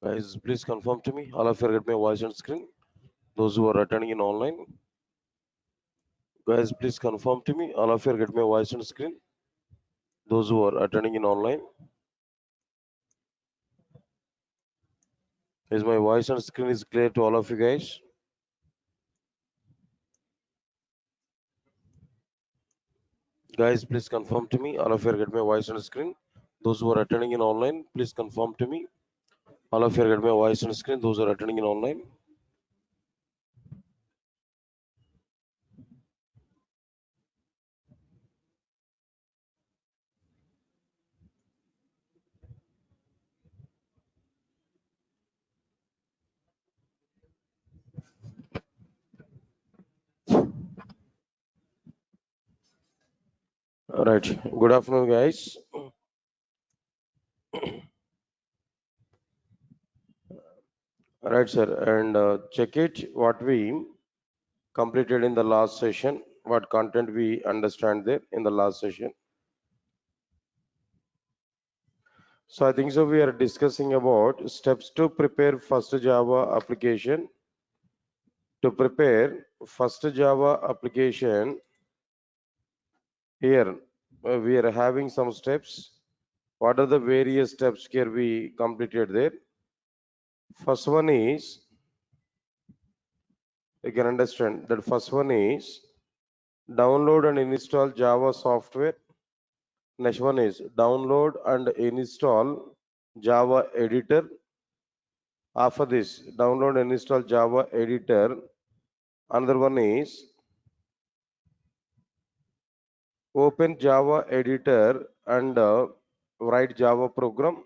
Guys, please confirm to me. All of you get my voice on screen. Those who are attending in online. Guys, please confirm to me. All of you get my voice on screen. Those who are attending in online. Is my voice on screen is clear to all of you guys? Guys, please confirm to me. All of you get my voice on screen. Those who are attending in online, please confirm to me. All of you get my voice on screen. Those who are attending in online. All right. Good afternoon, guys. All right, sir. And check it what we completed in the last session, what content we understand there in the last session. So I think so we are discussing about steps to prepare first Java application. To prepare first Java application, here we are having some steps. What are the various steps here we completed there? First one is, you can understand that first one is download and install Java software. Next one is download and install Java editor. After this, download and install Java editor. Another one is open Java editor and write Java program.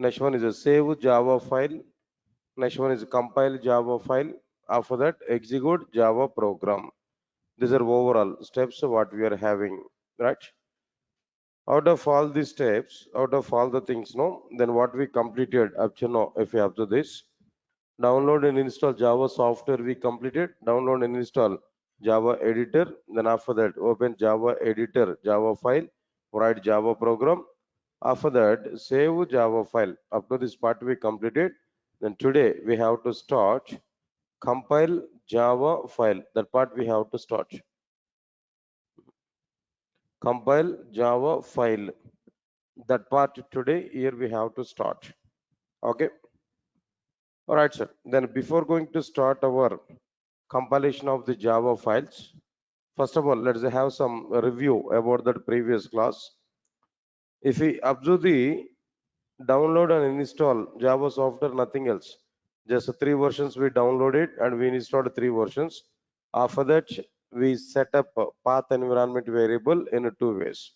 Next one is a save Java file. Next one is compile Java file. After that, execute Java program. These are overall steps what we are having, right? Out of all these steps, out of all the things, no, then what we completed up to now, if you have to this, download and install Java software we completed, download and install Java editor, then after that open Java editor, Java file, write Java program, after that save Java file. Up to this part we completed. Then today we have to start compile Java file. That part we have to start. Compile Java file. That part today here we have to start. Okay. All right, sir. Then before going to start our compilation of the Java files, first of all, let's have some review about that previous class. If we observe the download and install Java software, nothing else. Just three versions we downloaded and we installed three versions. After that, we set up a path environment variable in two ways.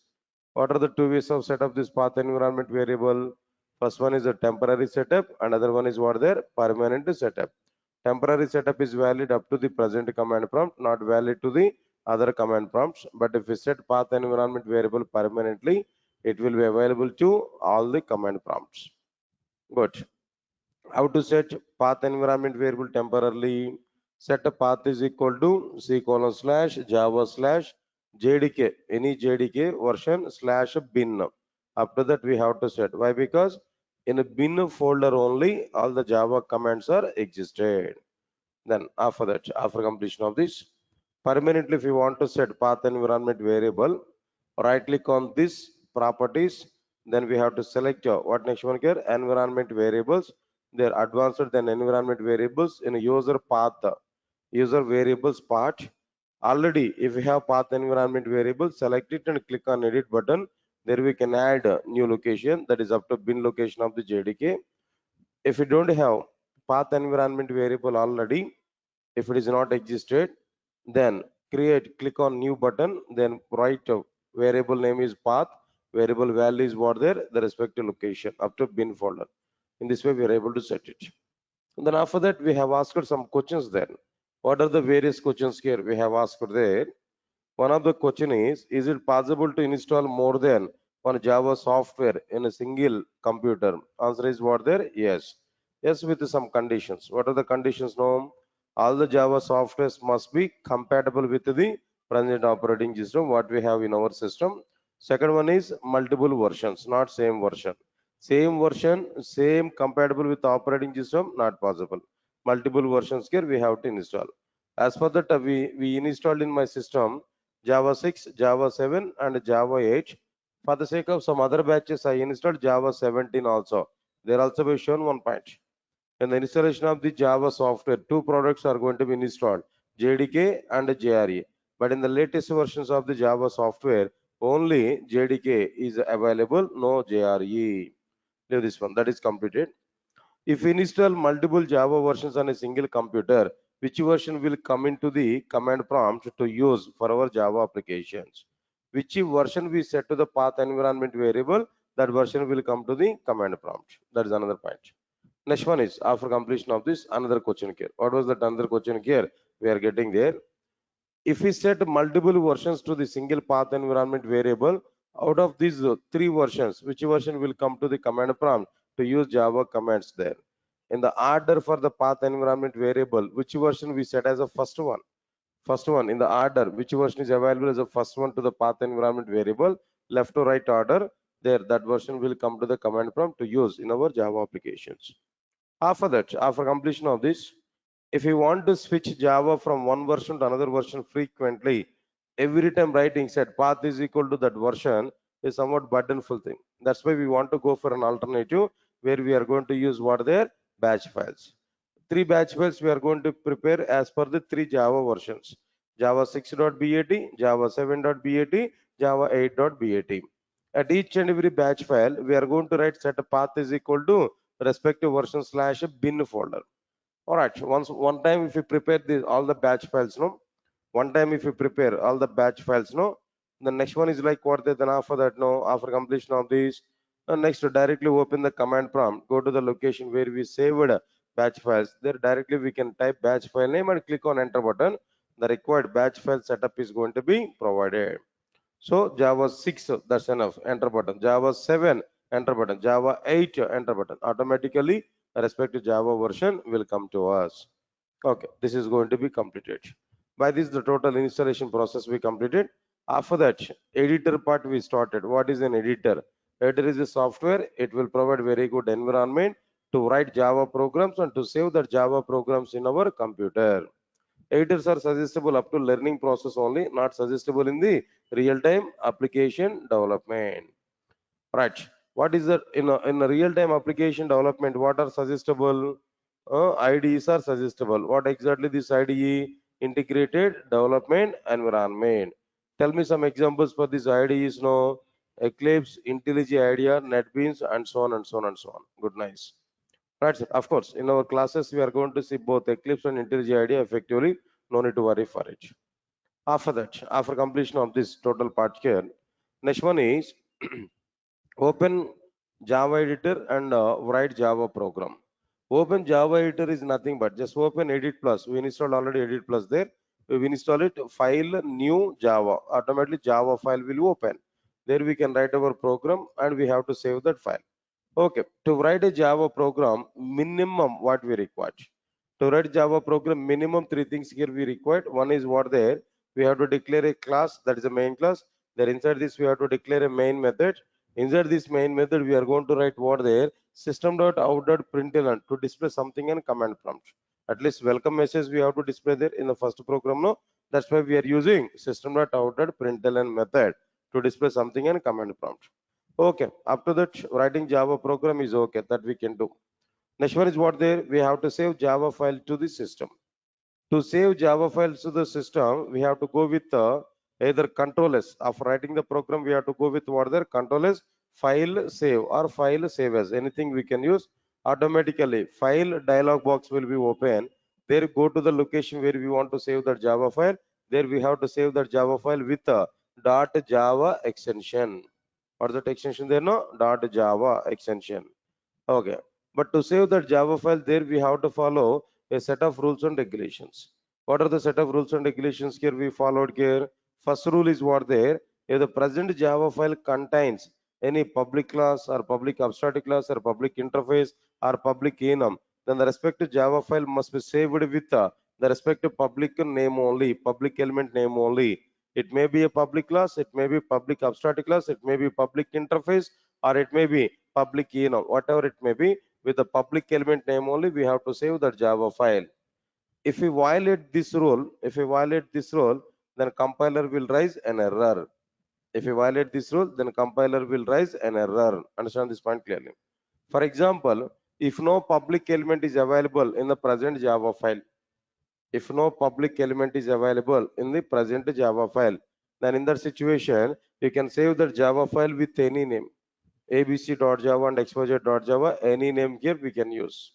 What are the two ways of set up this path environment variable? First one is a temporary setup, another one is what there permanent setup. Temporary setup is valid up to the present command prompt, not valid to the other command prompts. But if we set path environment variable permanently, it will be available to all the command prompts. Good. How to set path environment variable temporarily? Set a path is equal to C:/Java slash JDK, any JDK version slash bin. After that we have to set. Why? Because in a bin folder only all the Java commands are existed. Then after that, after completion of this, permanently if you want to set path environment variable, right click on this properties, then we have to select what next one here, environment variables. They're advanced than environment variables in a user path, user variables part. Already if we have path environment variable, select it and click on edit button. There we can add a new location, that is up to bin location of the JDK. If you don't have path environment variable already, if it is not existed, then click on new button, then write variable name is path, variable value is what there, the respective location up to bin folder. In this way we are able to set it. And then after that we have asked some questions then. What are the various questions here we have asked there? One of the question is it possible to install more than one Java software in a single computer? Answer is what there? Yes. Yes, with some conditions. What are the conditions? No. All the Java softwares must be compatible with the present operating system, what we have in our system. Second one is multiple versions, not same version. Same version, same compatible with operating system, not possible. Multiple versions here we have to install. As for that, we installed in my system Java 6, Java 7 and Java 8. For the sake of some other batches, I installed Java 17 also. There also be shown one point. In the installation of the Java software, two products are going to be installed, JDK and JRE. But in the latest versions of the Java software, only JDK is available, no JRE. Leave this one, that is completed. If we install multiple Java versions on a single computer, which version will come into the command prompt to use for our Java applications? Which version we set to the path environment variable, that version will come to the command prompt. That is another point. Next one is after completion of this, another question here. What was that another question here? We are getting there. If we set multiple versions to the single path environment variable, out of these three versions, which version will come to the command prompt to use Java commands there? In the order for the path environment variable, which version we set as a first one? First one in the order, which version is available as a first one to the path environment variable, left to right order, there that version will come to the command prompt to use in our Java applications. After that, after completion of this, if you want to switch Java from one version to another version frequently, every time writing set path is equal to that version is somewhat burdenful thing. That's why we want to go for an alternative where we are going to use what their batch files. Three batch files we are going to prepare as per the three Java versions. Java 6.bat, Java 7.bat, Java 8.bat. At each and every batch file, we are going to write set path is equal to respective version / bin folder. All right. One time if you prepare all the batch files, no. One time if you prepare all the batch files, no. The next one is like what they then after that, no. After completion of this, next to directly open the command prompt, go to the location where we saved batch files. There directly we can type batch file name and click on enter button. The required batch file setup is going to be provided. So Java 6, that's enough, enter button. Java 7, enter button. Java 8, enter button. Automatically, respective Java version will come to us. Okay, this is going to be completed. By this, the total installation process we completed. After that, editor part we started. What is an editor? Editor is a software. It will provide very good environment to write Java programs and to save the Java programs in our computer. Editors are suggestible up to learning process only, not suggestible in the real-time application development. Right. What is that in a real-time application development? What are suggestible? IDEs are suggestible. What exactly this IDE? Integrated Development Environment. Tell me some examples for these IDEs. No, Eclipse, IntelliJ IDEA, NetBeans, and so on and so on and so on. Good, nice. Right, sir. Of course, in our classes, we are going to see both Eclipse and IntelliJ IDEA effectively. No need to worry for it. After that, after completion of this total part here, next one is open Java editor and write Java program. Open Java editor is nothing but just open Edit Plus. We installed already Edit Plus there. We install it, file new Java. Automatically Java file will open. There we can write our program and we have to save that file. Okay, to write a Java program, minimum what we require. To write Java program, minimum three things here we required. One is what there, we have to declare a class, that is a main class. Then inside this, we have to declare a main method. Inside this main method, we are going to write what there, system.out.println to display something in command prompt. At least welcome message we have to display there in the first program. No, that's why we are using system.out.println method to display something in command prompt. Okay, after that, writing Java program is okay, that we can do. Next one is what there, we have to save Java file to the system. To save Java files to the system, we have to go with either Control S. After writing the program, we have to go with what there, Control S, file save or file save as. Anything we can use. Automatically, file dialog box will be open. There, go to the location where we want to save that Java file. There we have to save that Java file with a .java extension. What is that extension there? No, .java extension. Okay, but to save that Java file, there we have to follow a set of rules and regulations. What are the set of rules and regulations here we followed here? First rule is what there, if the present Java file contains any public class or public abstract class or public interface or public enum, then the respective Java file must be saved with the respective public name only, public element name only. It may be a public class, it may be public abstract class, it may be public interface, or it may be public enum, whatever it may be, with the public element name only, we have to save that Java file. If we violate this rule, then compiler will raise an error. If you violate this rule, then compiler will raise an error. Understand this point clearly. For example, if no public element is available in the present Java file, if no public element is available in the present Java file, then in that situation, you can save the Java file with any name. abc.java and exposure.java, any name here we can use.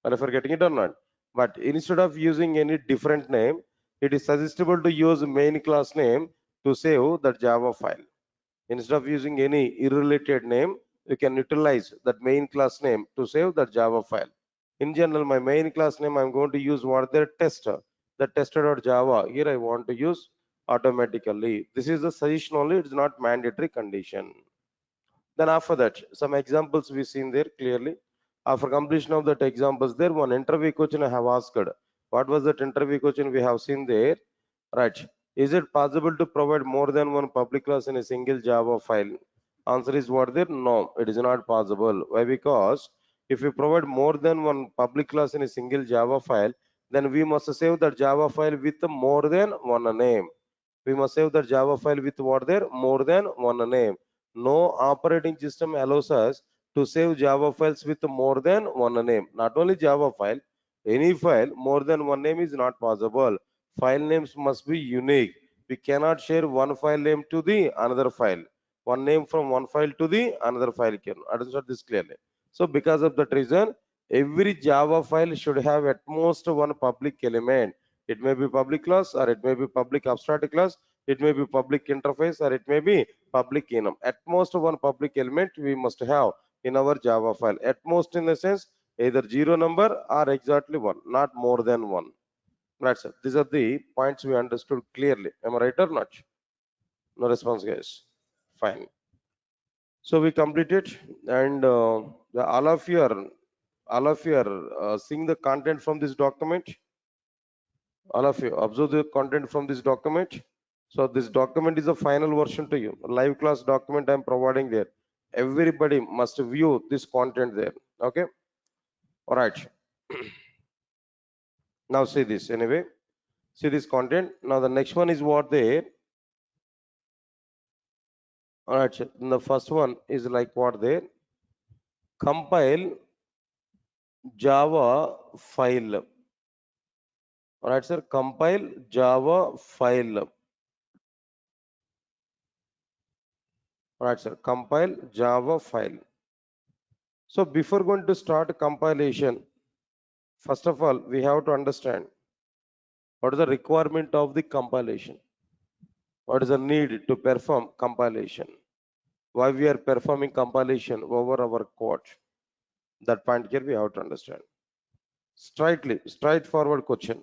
Are you forgetting it or not? But instead of using any different name, it is suggestible to use main class name to save the Java file. Instead of using any irrelated name, you can utilize that main class name to save the Java file. In general, my main class name, I'm going to use what their tester, the tester.java. Here I want to use automatically. This is the suggestion only, it's not mandatory condition. Then after that, some examples we seen there clearly. After completion of that examples there, one interview question I have asked. What was that interview question we have seen there? Right. Is it possible to provide more than one public class in a single Java file? Answer is what there? No, it is not possible. Why? Because if we provide more than one public class in a single Java file, then we must save that Java file with more than one name. We must save the Java file with what there? More than one name. No operating system allows us to save Java files with more than one name. Not only Java file, any file, more than one name is not possible. File names must be unique. We cannot share one file name to the another file. One name from one file to the another file. Can understand this clearly. So because of that reason, every Java file should have at most one public element. It may be public class or it may be public abstract class. It may be public interface or it may be public enum. At most one public element we must have in our Java file. At most in the sense either zero number or exactly one, not more than one. Right, sir. These are the points we understood clearly. Am I right or not? No response, guys. Fine. So we completed, and all of you are seeing the content from this document. All of you observe the content from this document. So this document is a final version to you. Live class document I'm providing there. Everybody must view this content there. Okay. All right. Now see this anyway. See this content. Now the next one is what there. All right. So the first one is like what there. Compile Java file. All right, sir. Compile Java file. All right, sir. Compile Java file. So before going to start compilation, first of all, we have to understand what is the requirement of the compilation. What is the need to perform compilation? Why we are performing compilation over our code? That point here we have to understand. Straightforward question.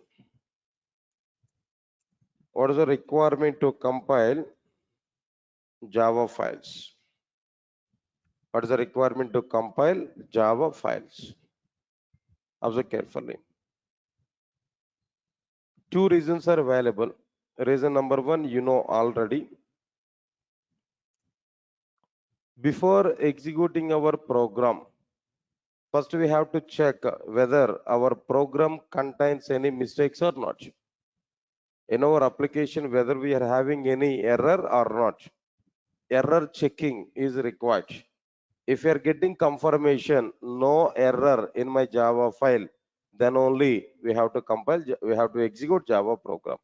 What is the requirement to compile Java files? What is the requirement to compile Java files? Observe carefully. Two reasons are available. Reason number one, you know already. Before executing our program, first we have to check whether our program contains any mistakes or not. In our application, whether we are having any error or not. Error checking is required. If you are getting confirmation, no error in my Java file, then only we have to compile, we have to execute Java program.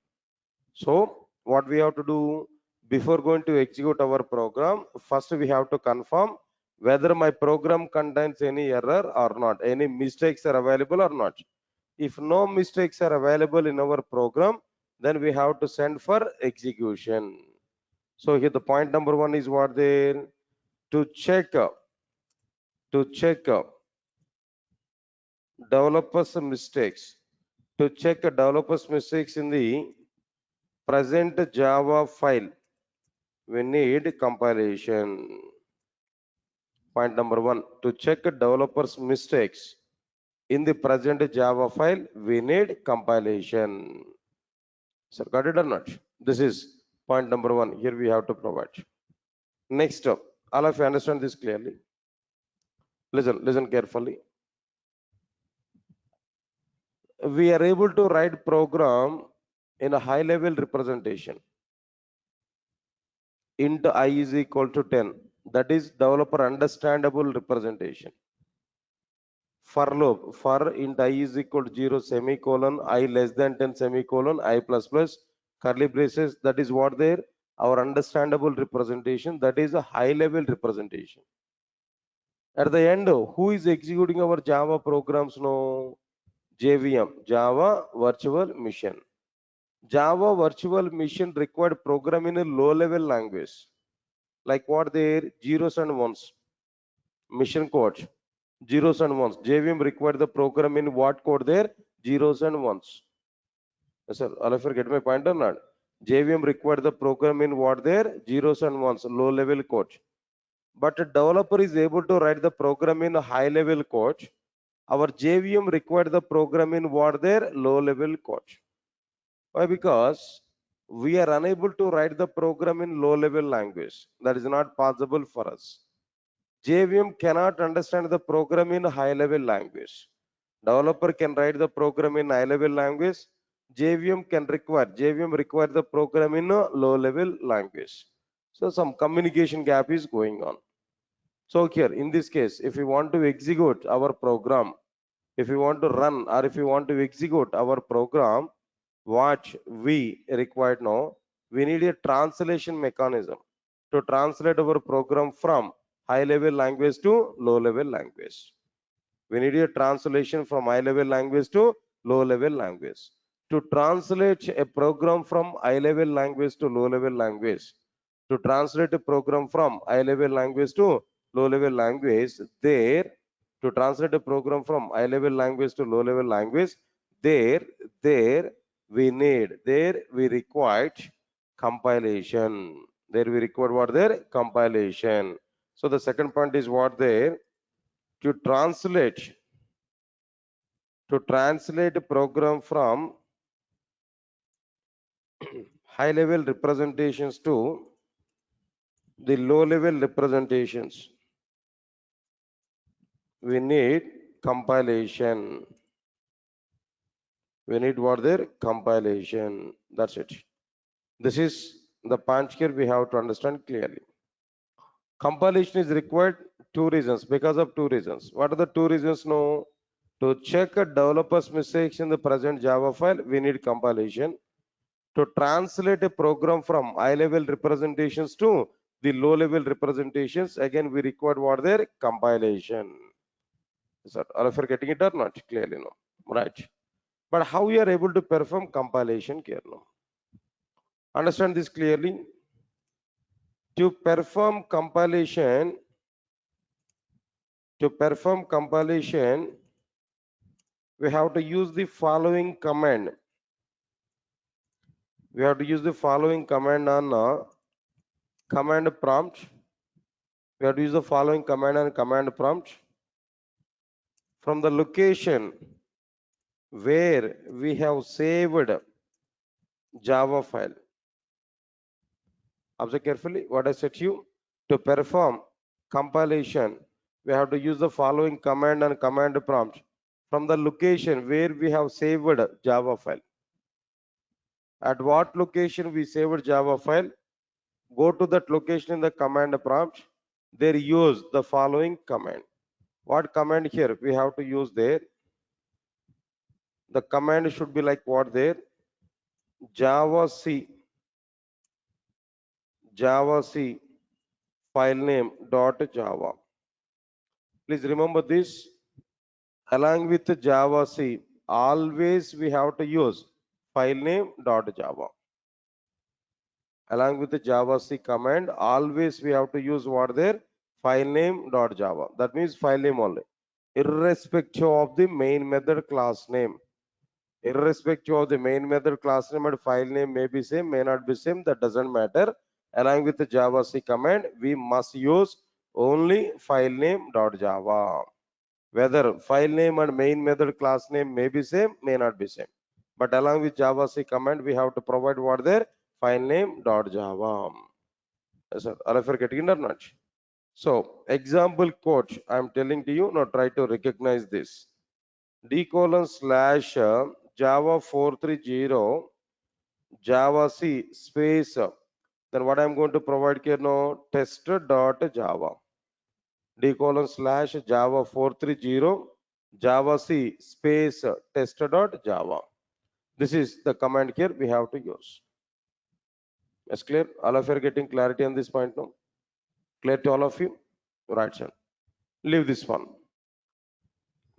So what we have to do before going to execute our program, first we have to confirm whether my program contains any error or not, any mistakes are available or not. If no mistakes are available in our program, then we have to send for execution. So here the point number one is what there to check developers mistakes, to check developers mistakes in the present Java file. We need compilation. Point number one, to check developers mistakes in the present Java file, we need compilation. So got it or not? This is point number one. Here we have to provide. Next up, all of you understand this clearly. Listen carefully. We are able to write program in a high level representation. Int I is equal to 10. That is developer understandable representation. For loop, for int I is equal to 0 semicolon, I less than 10 semicolon, I plus plus curly braces. That is what there, our understandable representation. That is a high level representation. At the end, who is executing our Java programs? No, JVM, Java Virtual Machine. Java Virtual Machine required program in a low level language. Like what there, zeros and ones, mission code, zeros and ones. JVM required the program in what code there? Zeros and ones. Yes, sir, all of you get my point or not? JVM required the program in what there? Zeros and ones, low level code. But a developer is able to write the program in a high level code. Our JVM required the program in what there? Low level code. Why? Because we are unable to write the program in low level language. That is not possible for us. JVM cannot understand the program in high level language. Developer can write the program in high level language. JVM require the program in a low level language. So some communication gap is going on. So here in this case, if we want to execute our program, if we want to run or if we want to execute our program, what we require now, we need a translation mechanism to translate our program from high level language to low level language. We need a translation from high level language to low level language. To translate a program from high level language to low level language, to translate a program from high level language to low level language, there, to translate a program from high level language to low level language, there we required compilation. There we required what there? Compilation. So the second point is what there? To translate a program from high level representations to the low level representations, we need compilation. We need what there? Compilation. That's it. This is the punch here we have to understand clearly. Compilation is required two reasons, because of two reasons. What are the two reasons? No, to check a developer's mistakes in the present Java file, we need compilation. To translate a program from high level representations to the low level representations, again we require what there? Compilation. Is that all of you are getting it or not? Clearly no. Right. But how we are able to perform compilation here now? Understand this clearly. To perform compilation, we have to use the following command. We have to use the following command on command prompt. We have to use the following command on command prompt. From the location where we have saved Java file. Observe carefully what I said to you. To perform compilation, we have to use the following command and command prompt. From the location where we have saved Java file. At what location we saved Java file? Go to that location in the command prompt. There use the following command. What command here we have to use there? The command should be like what there? Java C file name dot Java. Please remember this. Along with Java C, always we have to use file name dot Java. Along with the Java C command, always we have to use what there? File name dot Java. That means file name only, irrespective of the main method class name. Irrespective of the main method class name and file name may be same, may not be same, that doesn't matter. Along with the Java C command, we must use only file name dot Java. Whether file name and main method class name may be same, may not be same. But along with Java C command, we have to provide what there? File name dot Java. Yes, sir. All of you are getting it or not? So example code I'm telling to you. Now try to recognize this. D colon slash Java 430 Java C space. Then what I'm going to provide here now, test dot Java. D colon slash Java 430 Java C space test dot Java. This is the command here we have to use. Yes, clear? All of you are getting clarity on this point now? Clear to all of you? Right, sir. Leave this one.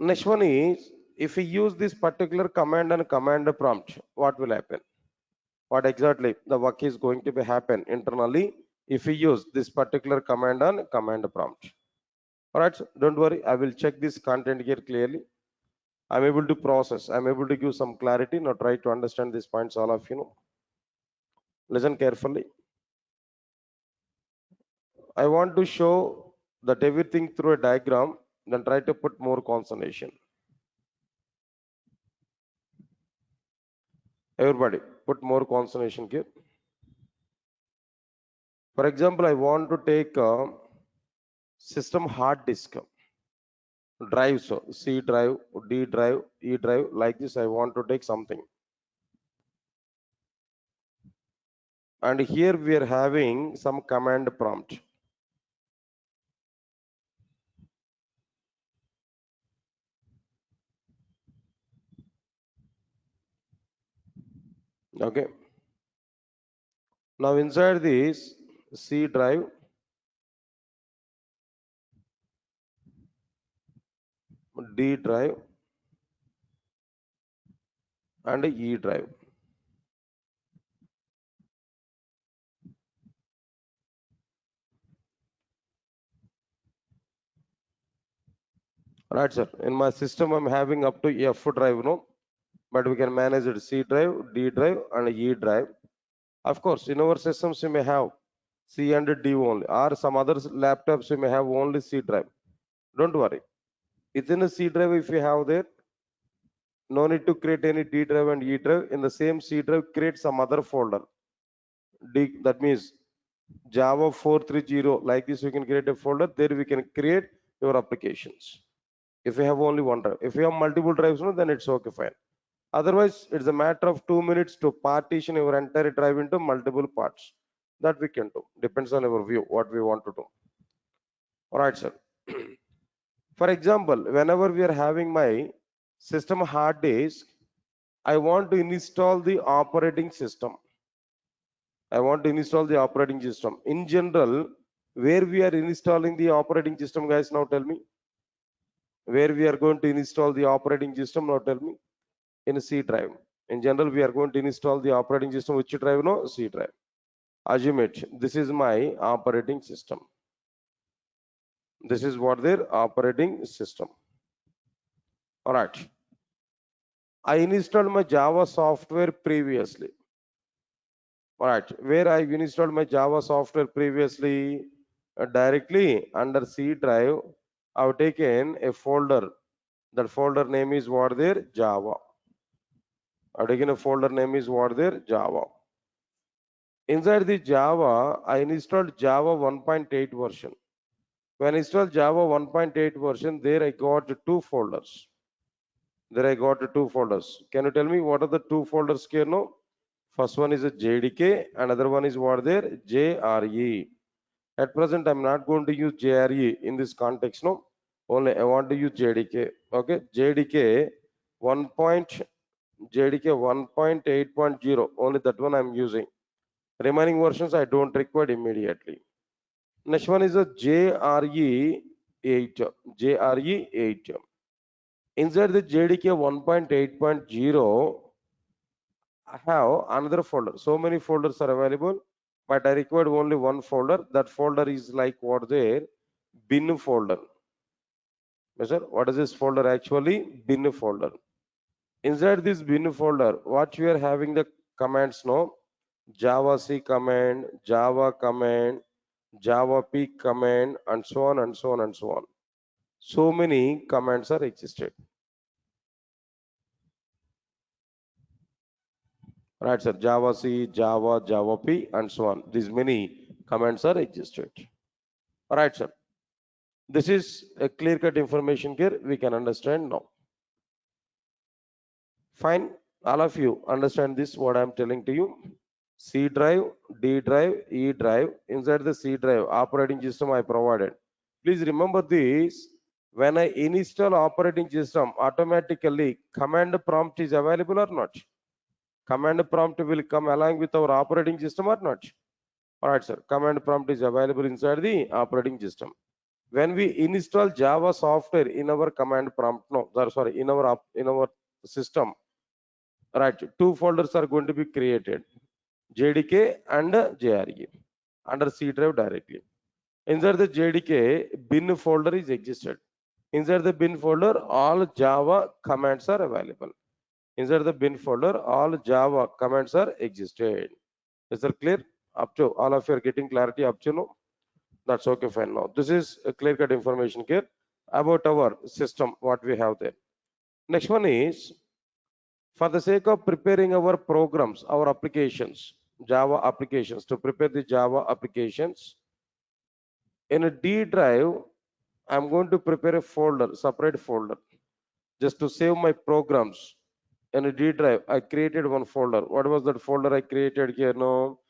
Next one is, if we use this particular command and command prompt, what will happen? What exactly the work is going to be happen internally if we use this particular command and command prompt? All right, so don't worry. I will check this content here clearly. I'm able to process. I'm able to give some clarity. Now try to understand these points, all of you know. Listen carefully. I want to show that everything through a diagram, then try to put more concentration. Everybody, put more concentration here. For example, I want to take a system hard disk drive, so C drive, D drive, E drive, like this. I want to take something. And here we are having some command prompt. Okay. Now inside this C drive, D drive, and E drive. Right, sir. In my system, I'm having up to F drive, no, but we can manage it C drive, D drive, and E drive. Of course, in our systems, you may have C and D only, or some other laptops, you may have only C drive. Don't worry. Within a C drive, if you have there, no need to create any D drive and E drive. In the same C drive, create some other folder. D, that means Java 430. Like this, we can create a folder. There we can create your applications. If you have only one drive, if you have multiple drives, no, then it's okay, fine. Otherwise, it's a matter of 2 minutes to partition your entire drive into multiple parts. That we can do. Depends on our view, what we want to do. All right, sir. For example, whenever we are having my system hard disk, I want to install the operating system. I want to install the operating system. In general, where we are installing the operating system, guys, now tell me. Where we are going to install the operating system, now tell me. In a C drive. In general, we are going to install the operating system. Which drive? No, C drive. Assume it. This is my operating system. This is what their operating system. All right. I installed my Java software previously. All right. Where I installed my Java software previously, directly under C drive, I've taken a folder. That folder name is what there? Java. I've taken a folder name is what there? Java. Inside the Java, I installed Java 1.8 version. When I installed Java 1.8 version, there I got two folders. There I got two folders. Can you tell me what are the two folders here now? First one is a JDK, another one is what there? JRE. At present, I'm not going to use JRE in this context, no. Only I want to use JDK. Okay, JDK 1. JDK 1.8.0. Only that one I'm using. Remaining versions I don't require immediately. Next one is a JRE 8. JRE 8. Inside the JDK 1.8.0, I have another folder. So many folders are available, but I required only one folder. That folder is like what there? Bin folder. Yes, sir. What is this folder actually? Bin folder. Inside this bin folder, what we are having the commands now? Java C command, Java command, Java P command, and so on and so on and so on. So many commands are existed. Right, sir. Java C, Java, Java P, and so on. These many commands are existed. All right, sir. This is a clear-cut information here. We can understand now. Fine. All of you understand this, what I'm telling to you. C drive, D drive, E drive. Inside the C drive, operating system I provided. Please remember this. When I install operating system, automatically command prompt is available or not? Command prompt will come along with our operating system or not? All right, sir. Command prompt is available inside the operating system. When we install Java software in our command prompt, no, sorry, in our system, right? Two folders are going to be created, JDK and JRE under C drive directly. Inside the JDK, bin folder is existed. Inside the bin folder, all Java commands are available. Inside the bin folder, all Java commands are existed. Is that clear? Up to all of you are getting clarity up to now? That's okay, fine. Now, this is a clear-cut information here about our system, what we have there. Next one is, for the sake of preparing our programs, our applications, Java applications, to prepare the Java applications, in a D drive, I'm going to prepare a folder, separate folder, just to save my programs. In a D drive, I created one folder. What was that folder I created here? No,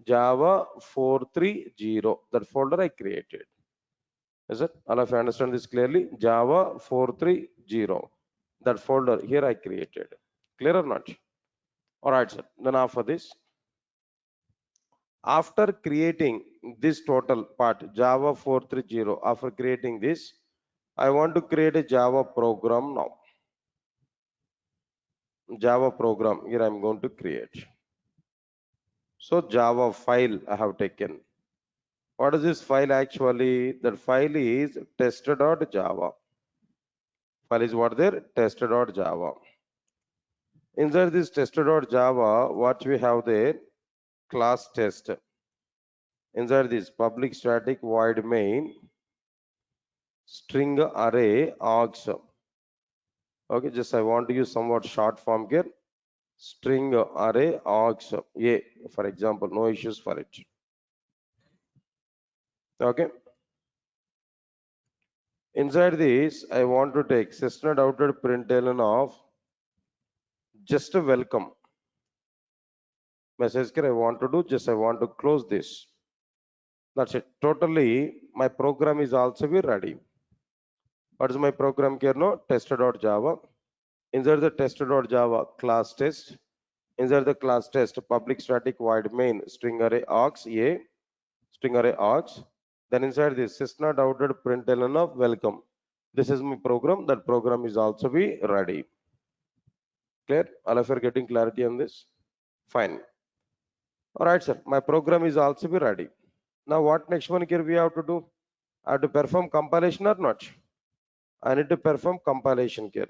Java 430. That folder I created. Is it? All of you understand this clearly? Java 430. That folder here I created. Clear or not? All right, sir. Then after this, after creating this total part, Java 430, after creating this, I want to create a Java program now. Java program here I'm going to create. So Java file I have taken. What is this file actually? That file is test.java. File is what there? Test.java. Inside this test.java, what we have there? Class test. Inside this public static void main string array args. Okay, just I want to use somewhat short form here. String array args a, for example, no issues for it. Okay. Inside this, I want to take system outed println of just a welcome message here. I want to do just I want to close this. That's it. Totally, my program is also be ready. What is my program here? No, test.java. Inside the test.java class test. Inside the class test, public static void main string array args a, string array args. Then inside this system outed println of welcome. This is my program. That program is also be ready. Clear? All of you are getting clarity on this? Fine. All right, sir. My program is also be ready. Now, what next one here we have to do? I have to perform compilation or not? I need to perform compilation here.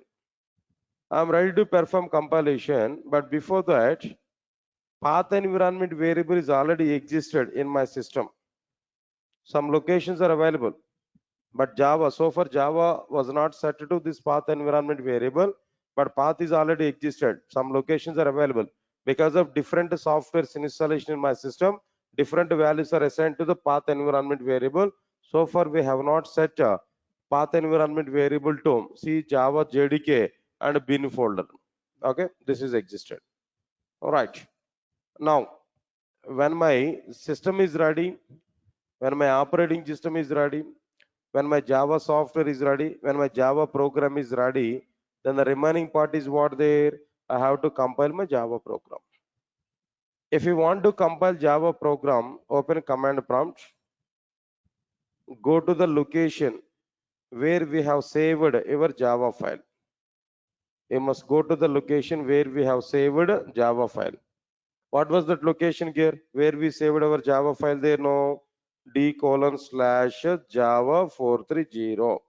I'm ready to perform compilation, but before that, path environment variable is already existed in my system. Some locations are available, but Java, so far Java was not set to this path environment variable, but path is already existed. Some locations are available. Because of different softwares installation in my system, different values are assigned to the path environment variable. So far we have not set a path environment variable to see Java JDK and bin folder. Okay, this is existed. All right. Now, when my system is ready, when my operating system is ready, when my Java software is ready, when my Java program is ready, then the remaining part is what there? I have to compile my Java program. If you want to compile Java program, open command prompt, go to the location where we have saved your Java file. You must go to the location where we have saved Java file. What was that location here? Where we saved our Java file there? No, d:/Java 430.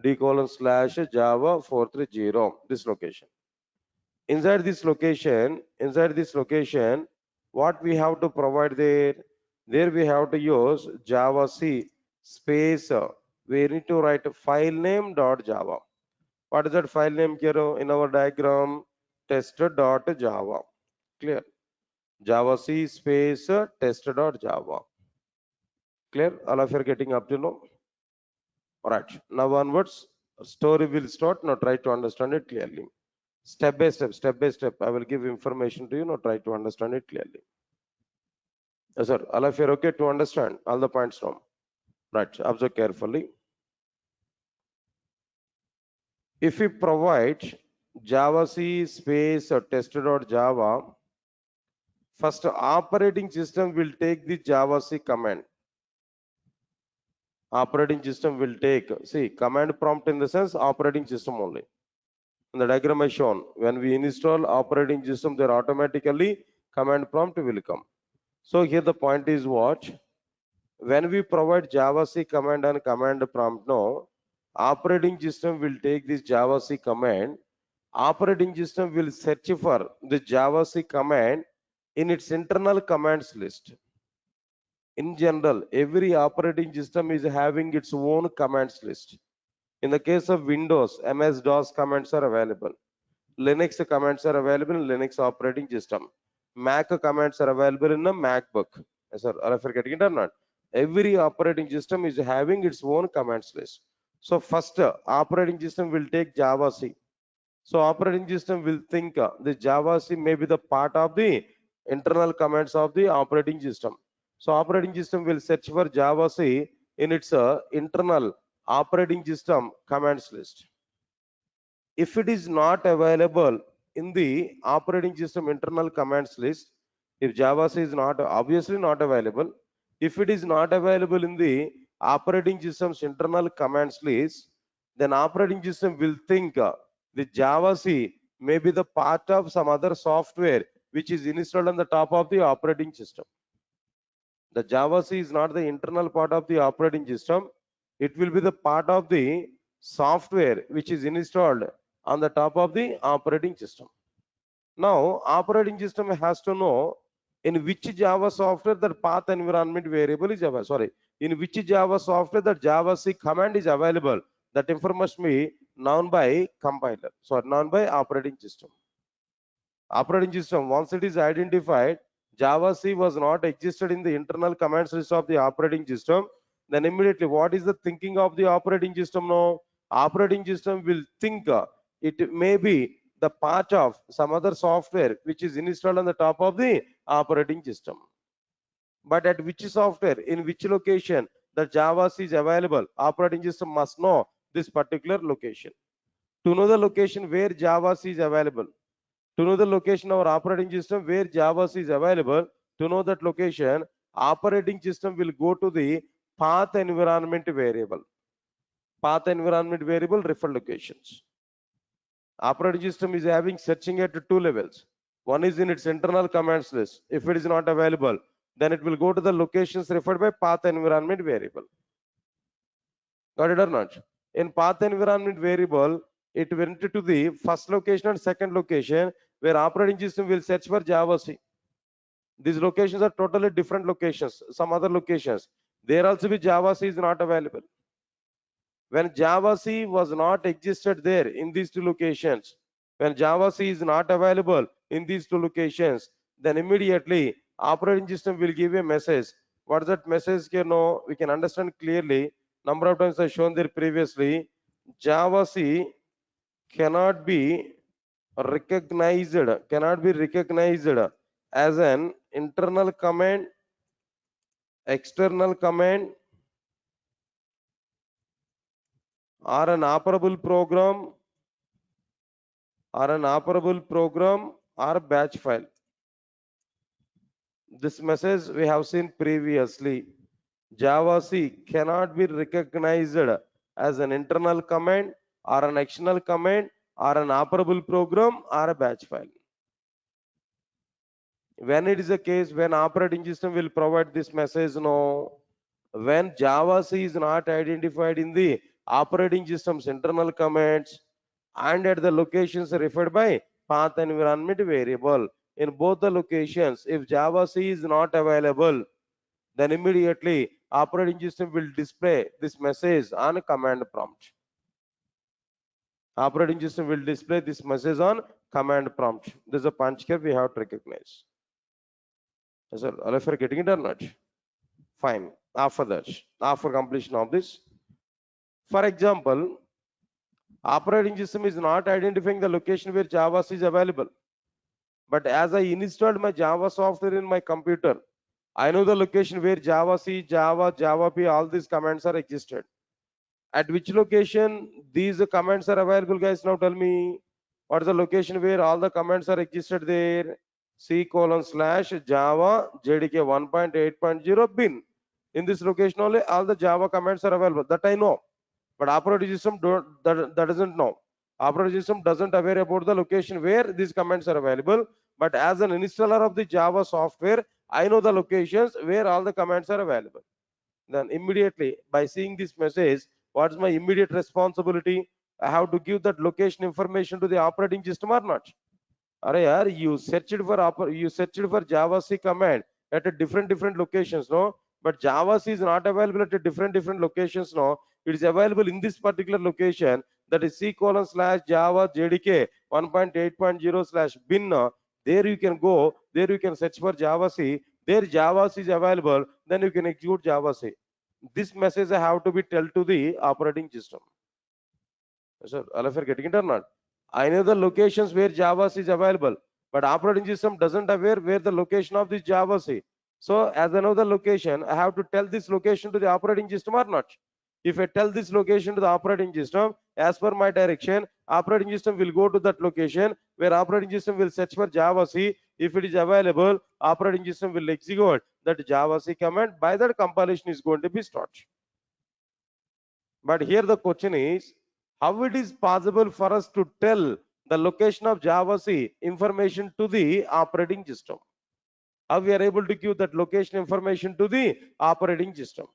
d:/Java 430. This location. Inside this location, what we have to provide there? There we have to use Java C space. We need to write file name dot Java. What is that file name here in our diagram? Test.java. Clear? Java C space test.java. Clear? All of you are getting up to know? All right. Now onwards, story will start. Now try to understand it clearly. Step by step, step by step, I will give information to you. Now try to understand it clearly. Yes, sir. All of you are okay to understand all the points now. Right. Observe carefully. If we provide Java C space or test.java, first operating system will take the Java C command. Operating system will take, see, command prompt in the sense operating system only. In the diagram I shown, when we install operating system, there automatically command prompt will come. So here the point is what? When we provide Java C command and command prompt now, operating system will take this Java C command. Operating system will search for the Java C command in its internal commands list. In general, every operating system is having its own commands list. In the case of Windows, MS-DOS commands are available. Linux commands are available in Linux operating system. Mac commands are available in a MacBook. Yes, sir. Are you getting it or not? Every operating system is having its own commands list. So first, operating system will take Java C. So operating system will think the Java C may be the part of the internal commands of the operating system. So operating system will search for Java C in its internal operating system commands list. If it is not available in the operating system internal commands list, if Java C is not obviously not available, if it is not available in the operating system's internal commands list, then operating system will think the Java C may be the part of some other software which is installed on the top of the operating system. The Java C is not the internal part of the operating system. It will be the part of the software which is installed on the top of the operating system. Now, operating system has to know in which Java software that path environment variable is available. Sorry, in which Java software that Java C command is available. That information must be known by compiler. So, known by operating system. Operating system, once it is identified, Java C was not existed in the internal commands list of the operating system, then immediately what is the thinking of the operating system now? Operating system will think it may be the part of some other software which is installed on the top of the operating system. But at which software, in which location the Java C is available, operating system must know this particular location. To know the location where Java C is available, to know the location of our operating system where Java C is available, to know that location, operating system will go to the path environment variable. Path environment variable refer locations. Operating system is having searching at two levels. One is in its internal commands list. If it is not available, then it will go to the locations referred by path environment variable. Got it or not? In path environment variable, it went to the first location and second location where operating system will search for Java C. These locations are totally different locations, some other locations. There also be Java C is not available. When Java C was not existed there in these two locations, when Java C is not available in these two locations, then immediately operating system will give a message. What is that message? We can understand clearly. Number of times I shown there previously. Java C cannot be recognized as an internal command, external command, or an operable program or batch file. This message we have seen previously. Java C cannot be recognized as an internal command or an external command or an operable program or a batch file. When it is a case when operating system will provide this message, no. When Java C is not identified in the operating system's internal commands and at the locations referred by path environment variable. In both the locations, if Java C is not available, then immediately operating system will display this message on a command prompt. Operating system will display this message on command prompt. This is a punch here we have to recognize. Sir, all of you are getting it or not? Fine. After that, after completion of this, For example, operating system is not identifying the location where Java is available. But as I installed my Java software in my computer, I know the location where Java C, Java, Java P, all these commands are existed. At which location these commands are available, guys? Now tell me, what is the location where all the commands are existed there? C:/Java JDK 1.8.0 bin. In this location only all the Java commands are available. That I know. But operating system that doesn't know. Operating system doesn't aware about the location where these commands are available. But as an installer of the Java software, I know the locations where all the commands are available. Then immediately by seeing this message, what's my immediate responsibility? I have to give that location information to the operating system or not? Are yaar, you searched for Java C command at a different locations, no? But Java C is not available at a different locations, no? It is available in this particular location, that is C:/Java JDK 1.8.0/bin. There you can go, there you can search for Java C. There Java C is available, then you can execute Java C. This message I have to be tell to the operating system. Sir, all of you are getting it or not? I know the locations where Java C is available, but operating system doesn't aware where the location of this Java C. So as I know the location, I have to tell this location to the operating system or not. If I tell this location to the operating system, as per my direction, operating system will go to that location where operating system will search for Java C. If it is available, operating system will execute that Java C command. By that compilation is going to be started. But here the question is, how it is possible for us to tell the location of Java C information to the operating system? How we are able to give that location information to the operating system?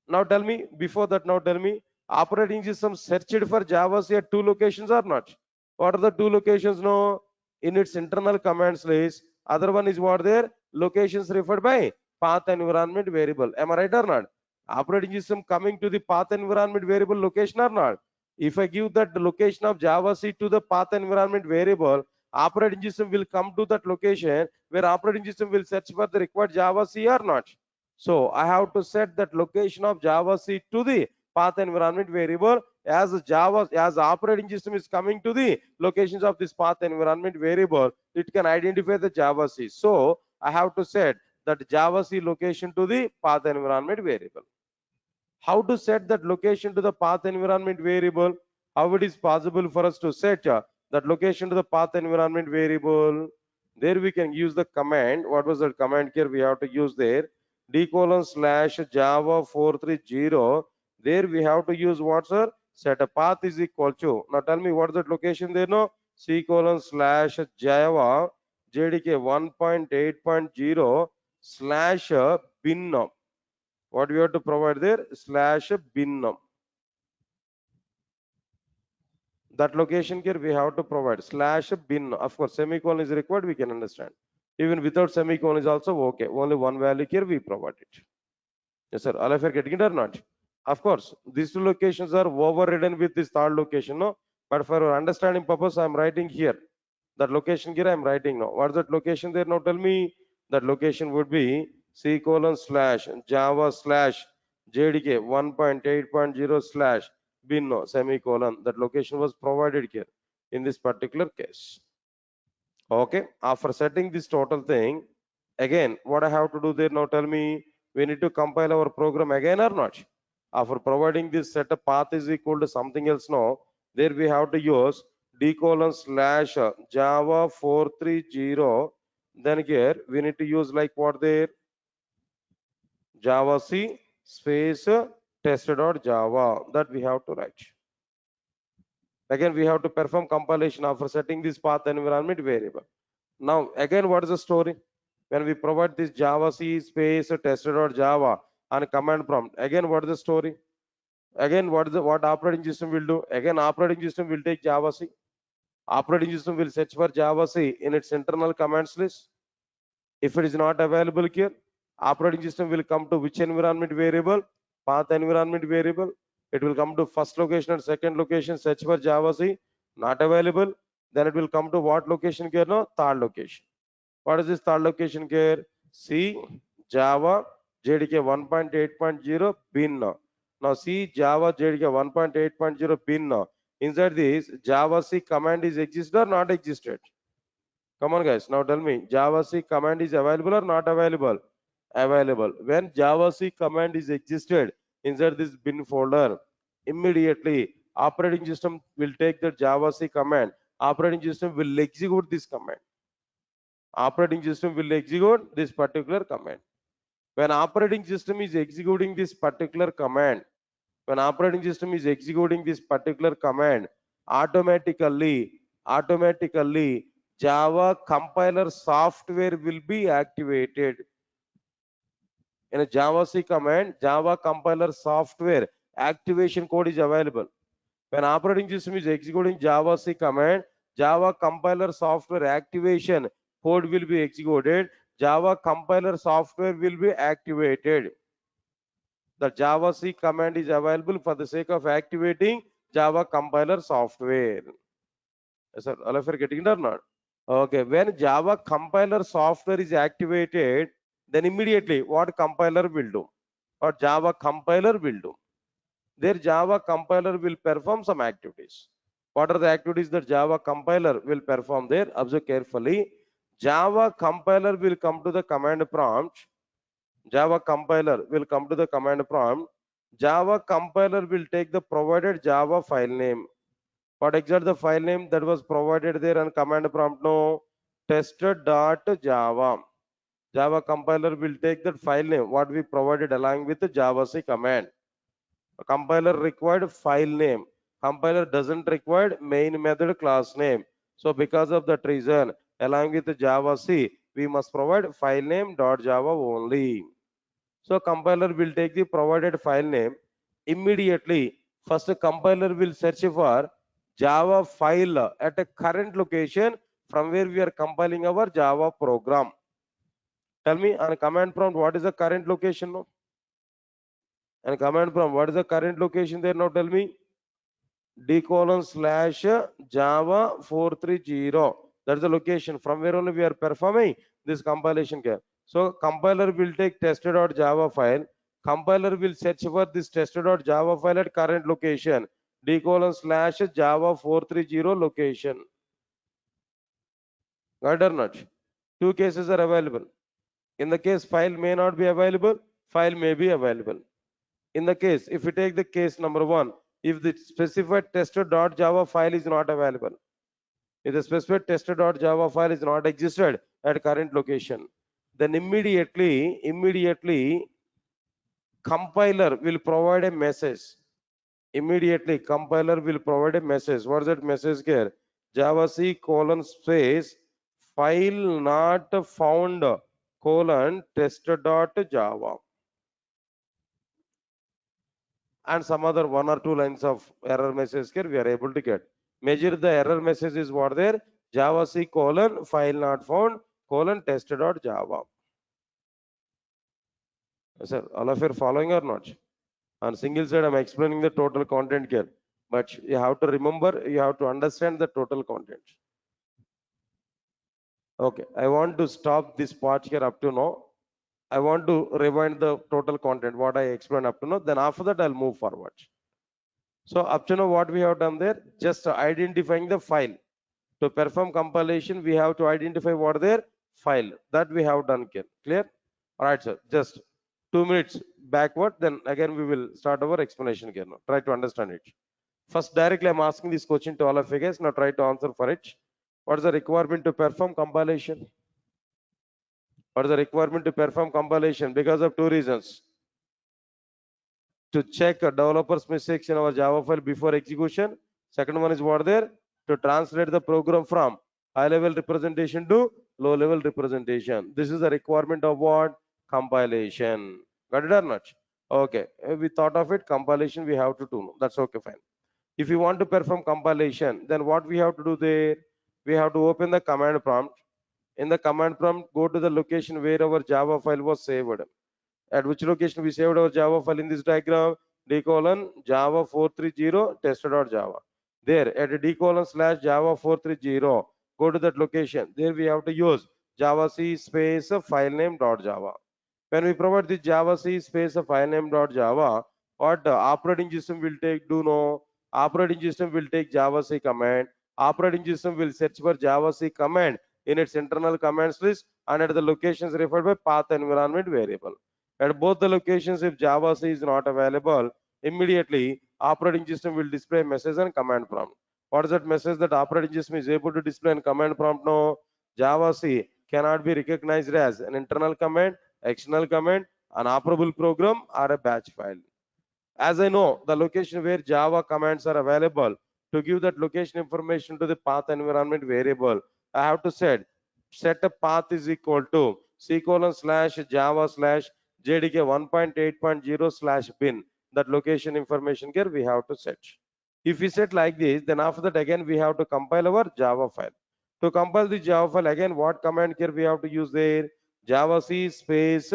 Now tell me, before that, now tell me, operating system searched for Java C at two locations or not? What are the two locations? No, in its internal commands list. Other one is what there? Locations referred by path environment variable. Am I right or not? Operating system coming to the path environment variable location or not? If I give that the location of Java C to the path environment variable, operating system will come to that location where operating system will search for the required Java C or not. So I have to set that location of Java C to the path environment variable. As operating system is coming to the locations of this path environment variable, it can identify the Java C. So I have to set that Java C location to the path environment variable. How to set that location to the path environment variable? How it is possible for us to set that location to the path environment variable? There we can use the command. What was that command here? We have to use there d:/Java 430. There we have to use what, sir? Set a path is equal to. Now tell me what is that location there? No, C:/Java JDK 1.8.0/bin. What we have to provide there? /bin. That location here we have to provide /bin. Of course, semicolon is required, we can understand. Even without semicolon is also okay. Only one value here we provide it. Yes, sir. All of you are getting it or not? Of course, these two locations are overridden with this third location, no? But for our understanding purpose, I am writing here. That location here I am writing now. What is that location there? Now tell me. That location would be C:/Java/JDK 1.8.0/bin, no, semicolon. That location was provided here in this particular case. Okay. After setting this total thing, again, what I have to do there? Now tell me. We need to compile our program again or not? After providing this set a path is equal to something else now, there we have to use d:/Java 430. Then here we need to use like what there? Java C space test.java. That we have to write. Again, we have to perform compilation after setting this path environment variable. Now, again, what is the story? When we provide this Java C space test.java on command prompt, again, what is the story? Again, what operating system will do? Again, operating system will take Java C. Operating system will search for Java C in its internal commands list. If it is not available here, operating system will come to which environment variable? Path environment variable. It will come to first location and second location, search for Java C, not available. Then it will come to what location here? No, third location. What is this third location here? C Java JDK 1.8.0 bin. Now see Java JDK 1.8.0 bin. Inside this Java C command is existed or not existed? Come on guys, now tell me, Java C command is available or not available? Available. When Java C command is existed inside this bin folder, immediately operating system will take the Java C command. Operating system will execute this command. Operating system will execute this particular command. When operating system is executing this particular command, when operating system is executing this particular command, automatically Java compiler software will be activated. In a Java C command, Java compiler software activation code is available. When operating system is executing Java C command, Java compiler software activation code will be executed. Java compiler software will be activated. The Java C command is available for the sake of activating Java compiler software. Sir, all of you are getting it or not? Okay, when Java compiler software is activated, then immediately what compiler will do? Or Java compiler will do? Their Java compiler will perform some activities. What are the activities that Java compiler will perform there? Observe carefully. Java compiler will come to the command prompt. Java compiler will come to the command prompt. Java compiler will take the provided Java file name. What exactly the file name that was provided there on command prompt? No, tested.java. Java compiler will take that file name what we provided along with the Java C command. A compiler required file name. Compiler doesn't require main method class name. So because of that reason, along with the Java C, we must provide file name .java only. So compiler will take the provided file name. Immediately, first the compiler will search for Java file at a current location from where we are compiling our Java program. Tell me on command prompt what is the current location now? And command prompt what is the current location there now? Tell me. d:/Java 430. That's the location from where only we are performing this compilation care. So compiler will take tested.java file. Compiler will search for this tested.java file at current location d:/Java 430 location. Got or not? Two cases are available. In the case file may not be available, file may be available. In the case, if we take the case number 1, if the specified tester.java file is not available, if the specified tester.java file is not existed at current location, then immediately compiler will provide a message. Immediately compiler will provide a message. What is that message here? Java C :space file not found tester.java. And some other 1 or 2 lines of error message here we are able to get. Measure the error message is what there? Java C file not found tester.java. Sir, all of you are following or not? On single side, I'm explaining the total content here. But you have to remember, you have to understand the total content. Okay, I want to stop this part here up to now. I want to rewind the total content, what I explained up to now. Then after that, I'll move forward. So up to now, what we have done there, just identifying the file. To perform compilation, we have to identify what their file. That we have done here. Clear? All right, sir. Just 2 minutes backward, then again we will start our explanation here now. Try to understand it. First, directly I'm asking this question to all of you guys. Now try to answer for it. What is the requirement to perform compilation? What is the requirement to perform compilation? Because of 2 reasons. To check a developer's mistakes in our Java file before execution. Second one is what there? To translate the program from high level representation to low level representation. This is the requirement of what? Compilation. Got it or not? Okay. We thought of it. Compilation we have to do. That's okay, fine. If you want to perform compilation, then what we have to do there? We have to open the command prompt. In the command prompt, go to the location where our Java file was saved. At which location we saved our Java file in this diagram? d:/Java 430 tester.java. There at d:/Java 430, go to that location. There we have to use Java C space file name .java. When we provide the Java C space file name .java, what operating system will take, do know, operating system will take Java C command. Operating system will search for Java C command in its internal commands list and at the locations referred by path environment variable. At both the locations, if Java C is not available, immediately operating system will display message and command prompt. What is that message that operating system is able to display in command prompt? No, Java C cannot be recognized as an internal command, external command, an operable program, or a batch file. As I know the location where Java commands are available, to give that location information to the path environment variable, I have to set a path is equal to C:/Java slash JDK 1.8.0 slash bin. That location information here we have to set. If we set like this, then after that again we have to compile our Java file. To compile the Java file, again what command here we have to use there? Java C space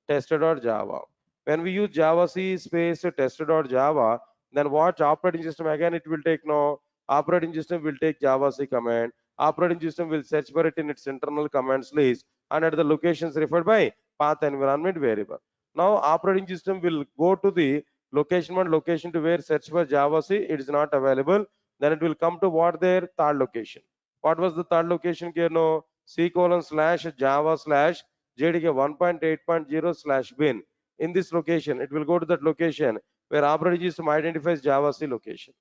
tester.java. When we use Java C space tester.java, then what operating system again it will take? No, operating system will take Java C command. Operating system will search for it in its internal commands list and at the locations referred by path environment variable. Now operating system will go to the location 1 location to where search for Java C, it is not available. Then it will come to what their third location. What was the third location here? No, C:/Java slash JDK 1.8.0 slash bin. In this location, it will go to that location where operating system identifies Java C location.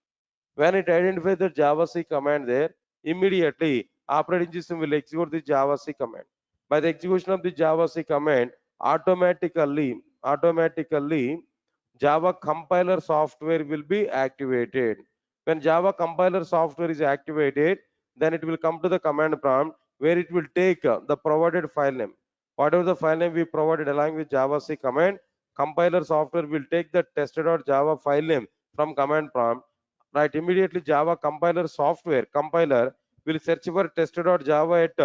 When it identifies the Java C command there, immediately operating system will execute the Java C command. By the execution of the Java C command, automatically Java compiler software will be activated. When Java compiler software is activated, then it will come to the command prompt where it will take the provided file name. Whatever the file name we provided along with Java C command, compiler software will take the tester.java file name from command prompt. Right, immediately Java compiler will search for tester.java at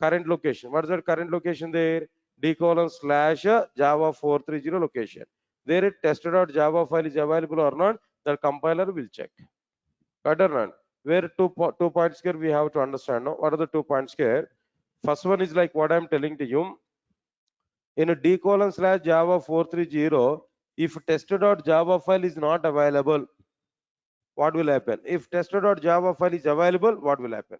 current location. What is that current location there? D:/Java 430 location. There a tester.java file is available or not, the compiler will check. Got or not? Where two points here we have to understand. No? What are the 2 points here? First one is like what I'm telling to you. In a D:/Java 430, if tester.java file is not available, what will happen? If tester.java file is available, what will happen?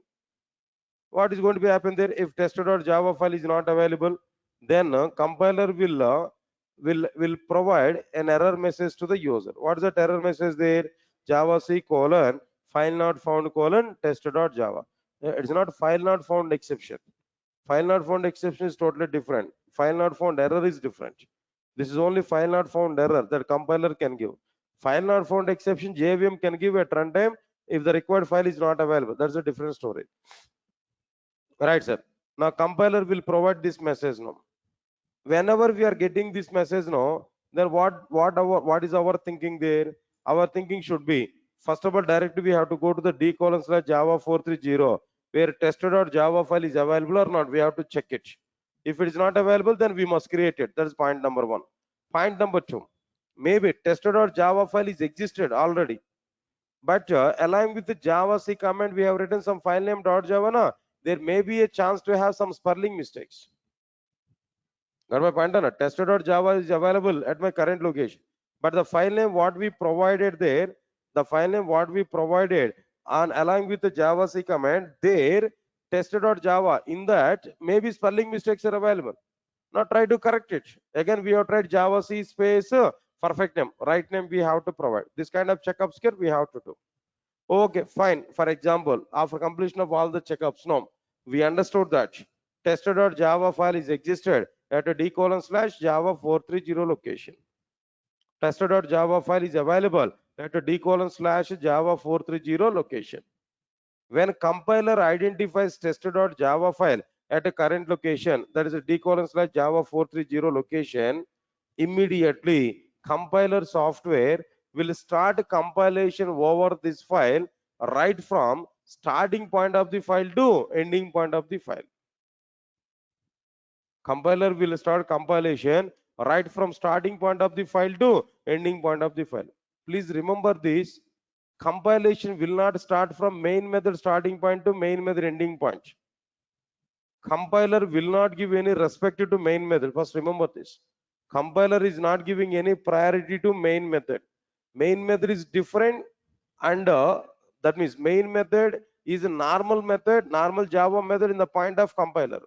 What is going to be happen there? If tester.java file is not available, then compiler will provide an error message to the user. What is that error message there? Java C colon file not found colon tester.java. It's not file not found exception. File not found exception is totally different. File not found error is different. This is only file not found error that compiler can give. File not found exception JVM can give at runtime if the required file is not available. That's a different story. Right, sir. Now compiler will provide this message now. Whenever we are getting this message now, then what is our thinking there? Our thinking should be, first of all, directly we have to go to the D:/Java 430 where tester.java file is available or not. We have to check it. If it is not available, then we must create it. That is point number 1. Point number 2, maybe tester.java file is existed already, but along with the Java C command, we have written some file name .java. Na? There may be a chance to have some spelling mistakes. Got my point on it? Tester.java is available at my current location, but the file name what we provided there, the file name what we provided and along with the Java C command, there tester.java, in that maybe spelling mistakes are available. Now try to correct it. Again, we have tried Java C space perfect name, right name we have to provide. This kind of checkups here we have to do. Okay, fine. For example, after completion of all the checkups, now we understood that tester.java file is existed at a D:/Java 430 location. Tester.java file is available at a D:/Java 430 location. When compiler identifies tester.java file at a current location, that is a D:/Java 430 location, immediately compiler software will start compilation over this file right from starting point of the file to ending point of the file. Compiler will start compilation right from starting point of the file to ending point of the file. Please remember this, compilation will not start from main method starting point to main method ending point. Compiler will not give any respect to main method. First remember this. Compiler is not giving any priority to main method. Main method is different, and that means main method is a normal method, normal Java method in the point of compiler.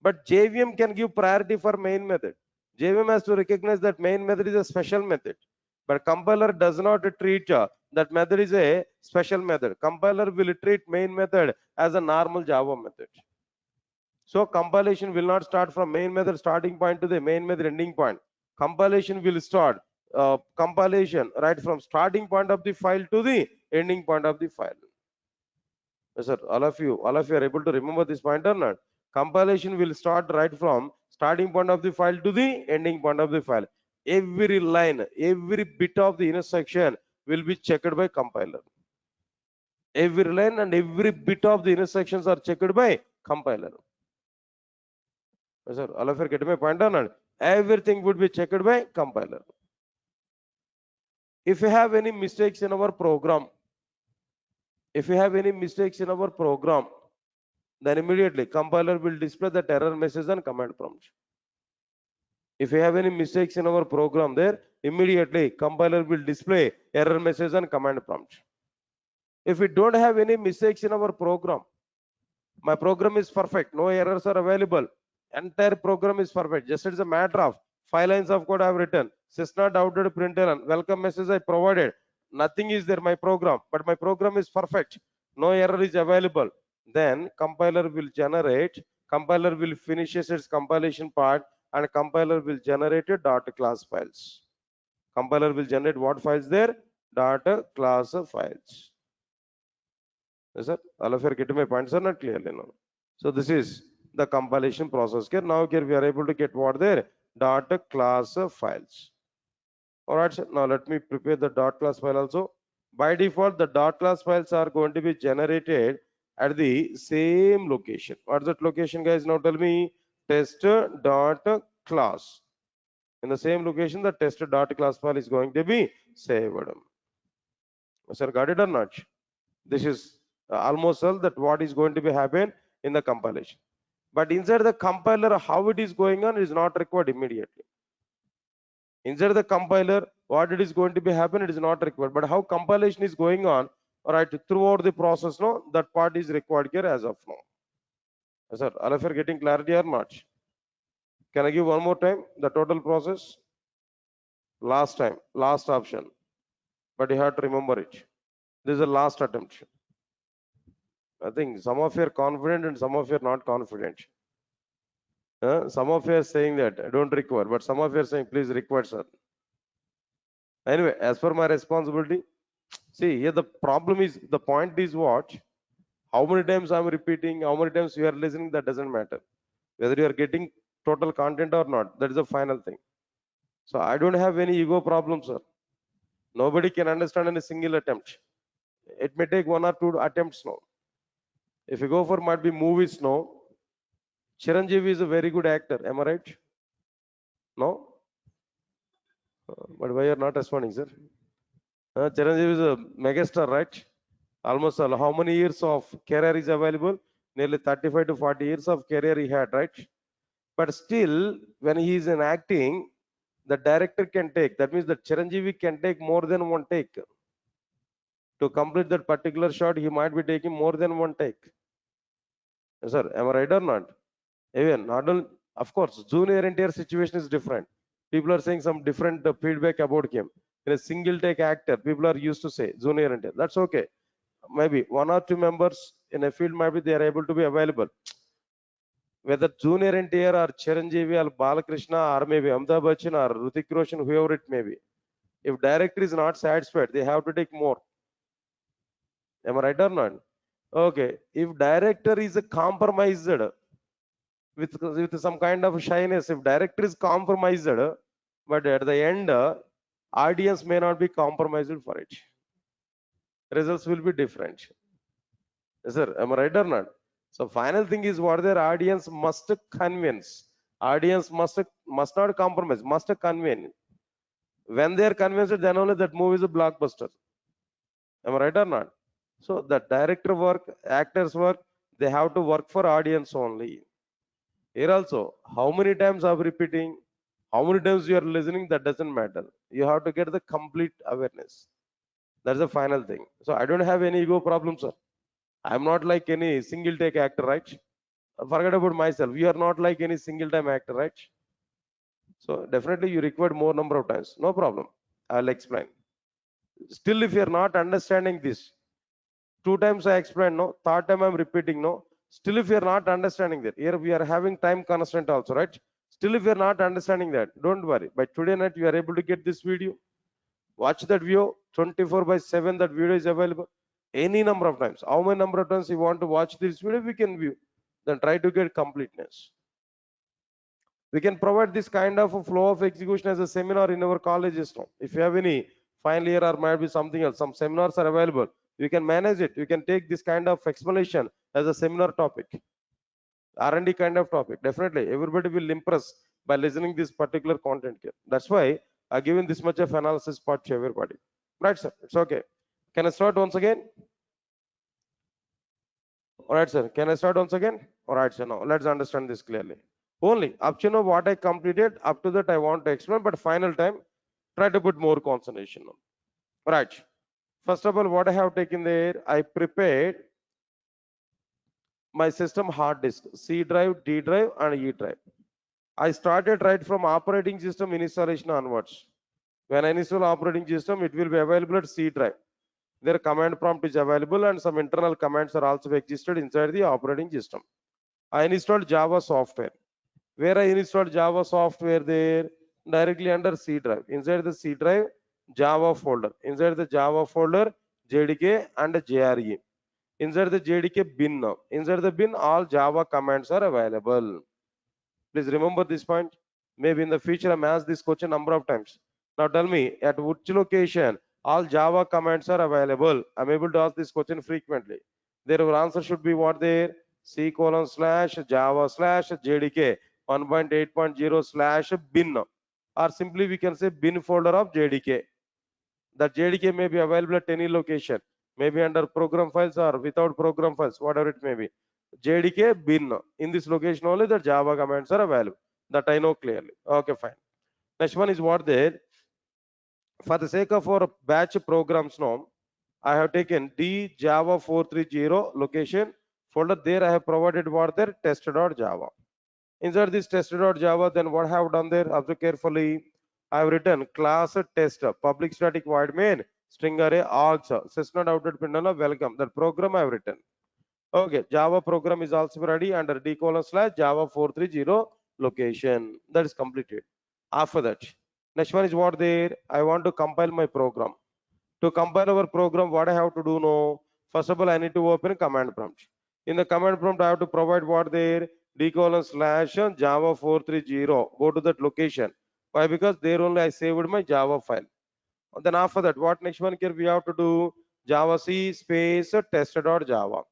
But JVM can give priority for main method. JVM has to recognize that main method is a special method. But compiler does not treat that method is a special method. Compiler will treat main method as a normal Java method. So compilation will not start from main method starting point to the main method ending point. Compilation will start compilation right from starting point of the file to the ending point of the file. Yes, sir. All of you are able to remember this point or not? Compilation will start right from starting point of the file to the ending point of the file. Every line, every bit of the intersection will be checked by compiler. Every line and every bit of the intersections are checked by compiler. Yes, sir. All of you are getting my point or not? Everything would be checked by compiler. If you have any mistakes in our program, then immediately compiler will display that error message on command prompt. If you have any mistakes in our program there, immediately compiler will display error message on command prompt. If we don't have any mistakes in our program, my program is perfect, no errors are available, entire program is perfect, just it's a matter of 5 lines of code I have written, Cessna doubted println, welcome message I provided, nothing is there my program, but my program is perfect, no error is available, then compiler will finish its compilation part, and compiler will generate a dot class files. Compiler will generate what files there? Dot class files. Yes, sir. All of you are getting my points or not clearly now? So this is the compilation process here. Now here we are able to get what there? Dot class files. All right, sir. Now let me prepare the dot class file also. By default, the dot class files are going to be generated at the same location. What's that location, guys? Now tell me. Test dot class. In the same location, the test dot class file is going to be saved. Sir, got it or not? This is almost all that what is going to be happen in the compilation. But inside the compiler, how it is going on is not required immediately. Inside the compiler, what it is going to be happen, it is not required. But how compilation is going on, all right, throughout the process, no, that part is required here as of now. Sir, all of you are getting clarity or not? Can I give one more time the total process? Last time, last option. But you have to remember it. This is the last attempt. I think some of you are confident and some of you are not confident. Some of you are saying that I don't require, but some of you are saying please require, sir. Anyway, as per my responsibility, see here the problem is, the point is what? How many times I'm repeating, how many times you are listening, that doesn't matter. Whether you are getting total content or not, that is the final thing. So I don't have any ego problem, sir. Nobody can understand in a single attempt. It may take 1 or 2 attempts now. If you go for might be movies now, Chiranjeevi is a very good actor. Am I right? No? But why you are not responding, sir? Chiranjeevi is a megastar, right? Almost how many years of career is available? Nearly 35 to 40 years of career he had, right? But still, when he is in acting, the director can take. That means that Chiranjeevi can take more than one take. To complete that particular shot, he might be taking more than one take. Yes, sir, am I right or not? Even not only, of course, junior NTR situation is different. People are saying some different feedback about him. In a single take actor, people are used to say junior NTR. That's okay. Maybe 1 or 2 members in a field, maybe they are able to be available. Whether junior NTR or Chiranjeevi or Balakrishna or maybe Amitabh Bachchan or Hrithik Roshan, whoever it may be. If director is not satisfied, they have to take more. Am I right or not? Okay. If director is compromised with some kind of shyness, if director is compromised, but at the end, audience may not be compromised for it. Results will be different. Yes, sir. Am I right or not? So final thing is what their audience must convince. Audience must not compromise, must convince. When they are convinced, then only that movie is a blockbuster. Am I right or not? So the director work, actors work, they have to work for audience only. Here also, how many times I'm repeating, how many times you are listening, that doesn't matter. You have to get the complete awareness. That's the final thing. So I don't have any ego problems, sir. I'm not like any single take actor, right? Forget about myself. You are not like any single time actor, right? So definitely you required more number of times. No problem. I'll explain. Still, if you're not understanding this, two times I explained, no. Third time I'm repeating, no. Still, if you're not understanding that, here we are having time constraint also, right? Still, if you're not understanding that, don't worry. By today night, you are able to get this video. Watch that video 24/7. That video is available any number of times. How many number of times you want to watch this video, we can view. Then try to get completeness. We can provide this kind of a flow of execution as a seminar in our colleges now. If you have any final year or might be something else, some seminars are available. You can manage it. You can take this kind of explanation as a seminar topic, R&D kind of topic. Definitely, everybody will impress by listening this particular content here. That's why I given this much of analysis part to everybody. Right, sir? It's okay. Can I start once again? All right, sir. Can I start once again? All right, sir. Now let's understand this clearly. Only up to now what I completed, up to that I want to explain, but final time, try to put more concentration on. All right. First of all, what I have taken there, I prepared my system hard disk, C drive, D drive, and E drive. I started right from operating system installation onwards. When I install operating system, it will be available at C drive. Their command prompt is available and some internal commands are also existed inside the operating system. I installed Java software. Where I installed Java software there, directly under C drive. Inside the C drive, Java folder. Inside the Java folder, JDK and JRE. Inside the JDK bin now. Inside the bin, all Java commands are available. Please remember this point. Maybe in the future I may ask this question number of times. Now tell me, at which location all Java commands are available? I'm able to ask this question frequently. Their answer should be what there? C:/Java/JDK 1.8.0/bin. Or simply we can say bin folder of JDK. That JDK may be available at any location. Maybe under program files or without program files, whatever it may be. JDK bin. In this location only the Java commands are available. That I know clearly. Okay, fine. Next one is what there. For the sake of our batch programs now, I have taken D Java 430 location folder. There I have provided what there test.java. Inside this test.java, then what I have done there? Observe carefully. I have written class test public static void main string array args system.out.println welcome. That program I have written. Okay, Java program is also ready under D:/Java 430 location. That is completed. After that, next one is what there. I want to compile my program. To compile our program, what I have to do now? First of all, I need to open command prompt. In the command prompt, I have to provide what there? D:/Java 430. Go to that location. Why? Because there only I saved my Java file. Then after that, what next one here we have to do? Java C space test.java.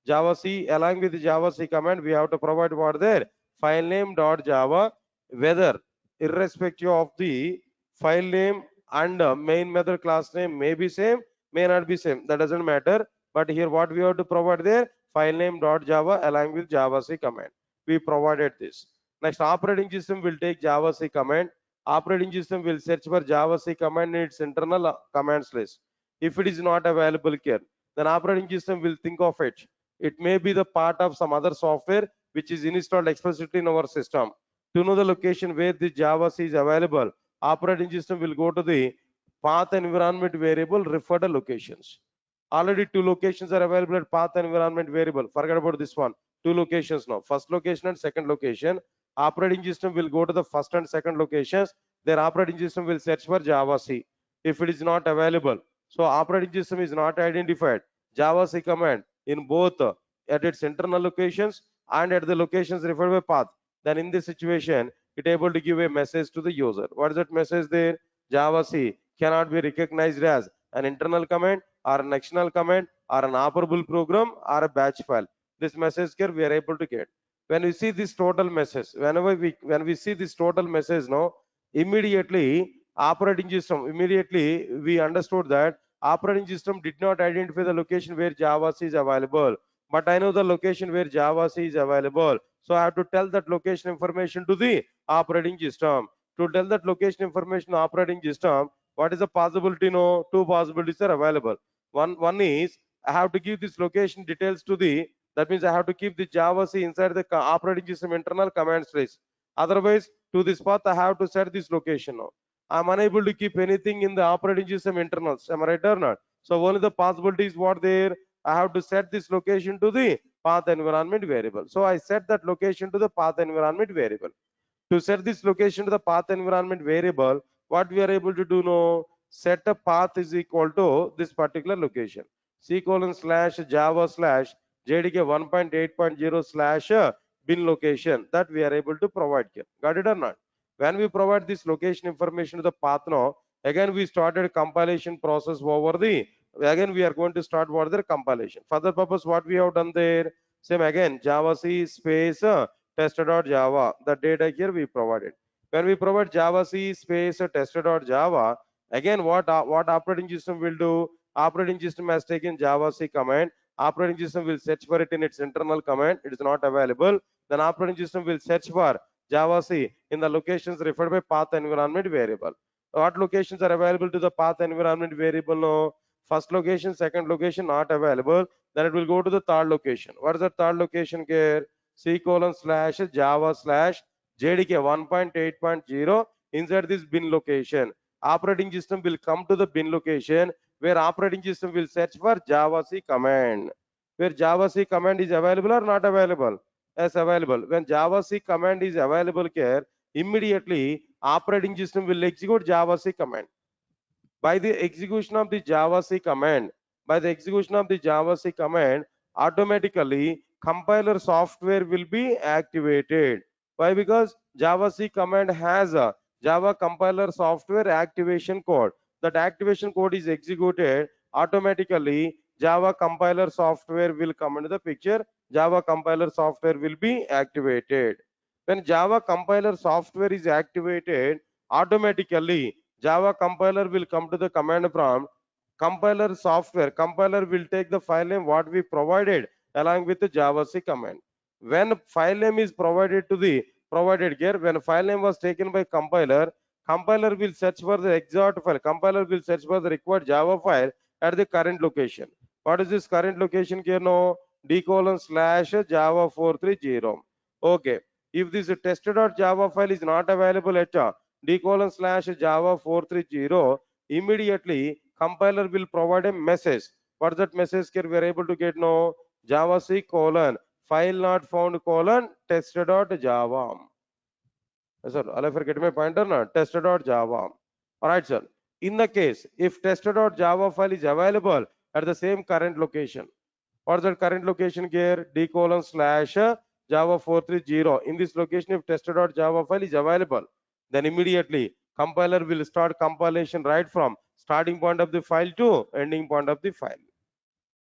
Java C along with the Java C command, we have to provide what there? File name dot Java, whether irrespective of the file name and main method class name may be same, may not be same. That doesn't matter. But here what we have to provide there? File name dot Java along with Java C command. We provided this. Next, operating system will take Java C command. Operating system will search for Java C command in its internal commands list. If it is not available here, then operating system will think of it. It may be the part of some other software which is installed explicitly in our system. To know the location where the Java C is available, operating system will go to the path environment variable referred locations. Already two locations are available at path environment variable. Forget about this one. Two locations now. First location and second location. Operating system will go to the first and second locations. Their operating system will search for Java C. If it is not available, so operating system is not identified Java C command in both at its internal locations and at the locations referred by path, then in this situation, it able to give a message to the user. What is that message there? Java C cannot be recognized as an internal command or an external command or an operable program or a batch file. This message here we are able to get. When we see this total message, when we see this total message now, immediately operating system, immediately we understood that operating system did not identify the location where Java C is available. But I know the location where Java C is available. So I have to tell that location information to the operating system. To tell that location information operating system, what is the possibility? No, two possibilities are available. One is I have to give this location details to the, that means I have to keep the Java C inside the operating system internal command space. Otherwise, to this path, I have to set this location now. I'm unable to keep anything in the operating system internals. Am I right or not? So only the possibility is what there. I have to set this location to the path environment variable. So I set that location to the path environment variable. To set this location to the path environment variable, what we are able to do now, set a path is equal to this particular location. C colon slash Java slash JDK 1.8.0 slash bin location that we are able to provide here. Got it or not? When we provide this location information to the path now, again we started compilation process over the, again we are going to start further compilation. For the purpose, what we have done there, same again, Java C space tester.java, the data here we provided. When we provide Java C space tester.java, again what operating system will do? Operating system has taken Java C command. Operating system will search for it in its internal command. It is not available. Then operating system will search for Java C in the locations referred by path environment variable. What locations are available to the path environment variable? No. First location, second location not available. Then it will go to the third location. What is the third location here? C colon slash Java slash JDK 1.8.0 inside this bin location. Operating system will come to the bin location where operating system will search for Java C command. Where Java C command is available or not available? Yes, available. When Java C command is available here, immediately operating system will execute Java C command. By the execution of the Java C command, automatically compiler software will be activated. Why? Because Java C command has a Java compiler software activation code. That activation code is executed automatically. Java compiler software will come into the picture. Java compiler software will be activated. When Java compiler software is activated, automatically Java compiler will come to the command prompt. Compiler software, compiler will take the file name what we provided along with the Java C command. When file name is provided to the provided here, when file name was taken by compiler, compiler will search for the exact file. Compiler will search for the required Java file at the current location. What is this current location here? No, d colon slash Java 430. Okay. If this tester.java file is not available at d colon slash Java 430, immediately compiler will provide a message. What is that message here? We are able to get no Java C colon file not found colon tester.java. Sir, I'll forget my point or not? Tester.java. All right, sir. In the case, if tester.java file is available at the same current location, what's that current location here? D colon slash Java 430. In this location, if tester.java file is available, then immediately compiler will start compilation right from starting point of the file to ending point of the file.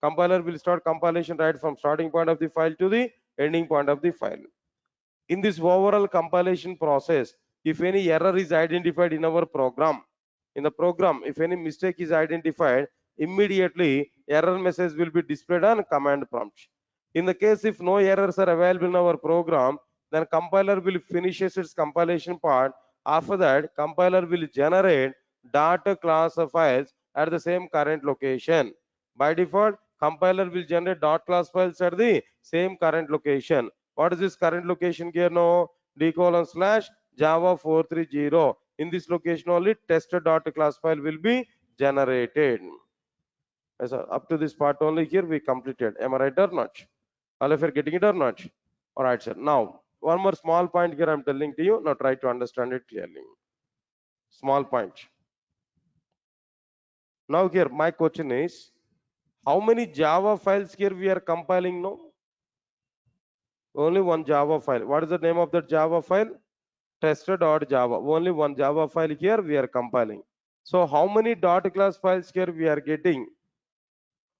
Compiler will start compilation right from starting point of the file to the ending point of the file. In this overall compilation process, if any error is identified in our program, if any mistake is identified, immediately error message will be displayed on command prompt. In the case if no errors are available in our program, then compiler will finish its compilation part. After that, compiler will generate data class of files at the same current location. By default, compiler will generate dot class files at the same current location. What is this current location here now? D colon slash Java 430. In this location only tester.class file will be generated. So up to this part only here we completed. Am I right or not? All of you are getting it or not? All right, sir. Now, one more small point here I'm telling to you. Now try to understand it clearly. Small point. Now here my question is, how many Java files here we are compiling now? Only one Java file. What is the name of that Java file? Tester.java. Only one Java file here we are compiling. So how many dot class files here we are getting?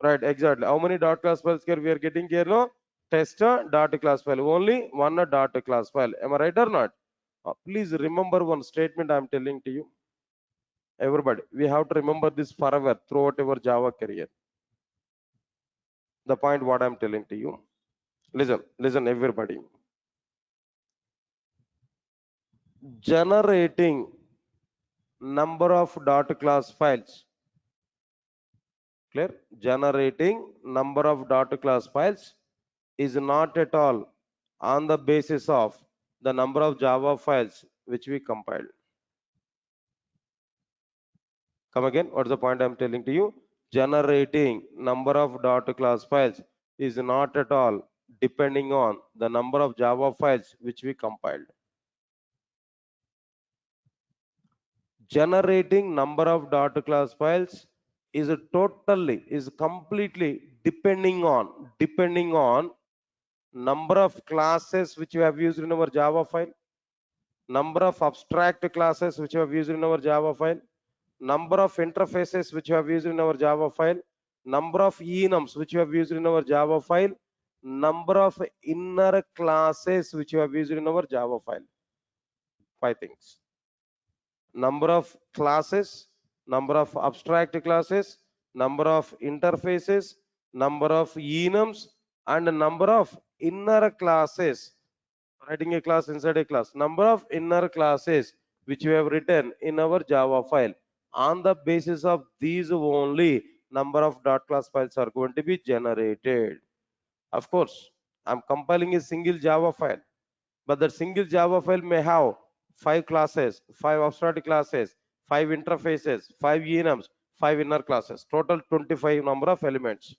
Right, exactly. How many dot class files here we are getting here? No, tester dot class file. Only one dot class file. Am I right or not? Please remember one statement I am telling to you. Everybody, we have to remember this forever throughout our Java career. The point what I am telling to you. Listen, everybody. generating number of dot class files. Clear? Generating number of dot class files is not at all on the basis of the number of Java files which we compiled. Come again, what's the point I'm telling to you? Generating number of dot class files is not at all depending on the number of Java files which we compiled. Generating number of dot class files is completely depending on number of classes which you have used in our Java file, number of abstract classes which you have used in our Java file, number of interfaces which you have used in our Java file, number of enums which you have used in our Java file, number of inner classes which you have used in our Java file. 5 things. Number of classes, number of abstract classes, number of interfaces, number of enums, and number of inner classes. Writing a class inside a class. Number of inner classes which we have written in our Java file. On the basis of these only, number of dot class files are going to be generated. Of course, I'm compiling a single Java file, but that single Java file may have 5 classes, 5 abstract classes, 5 interfaces, 5 enums, 5 inner classes, total 25 number of elements.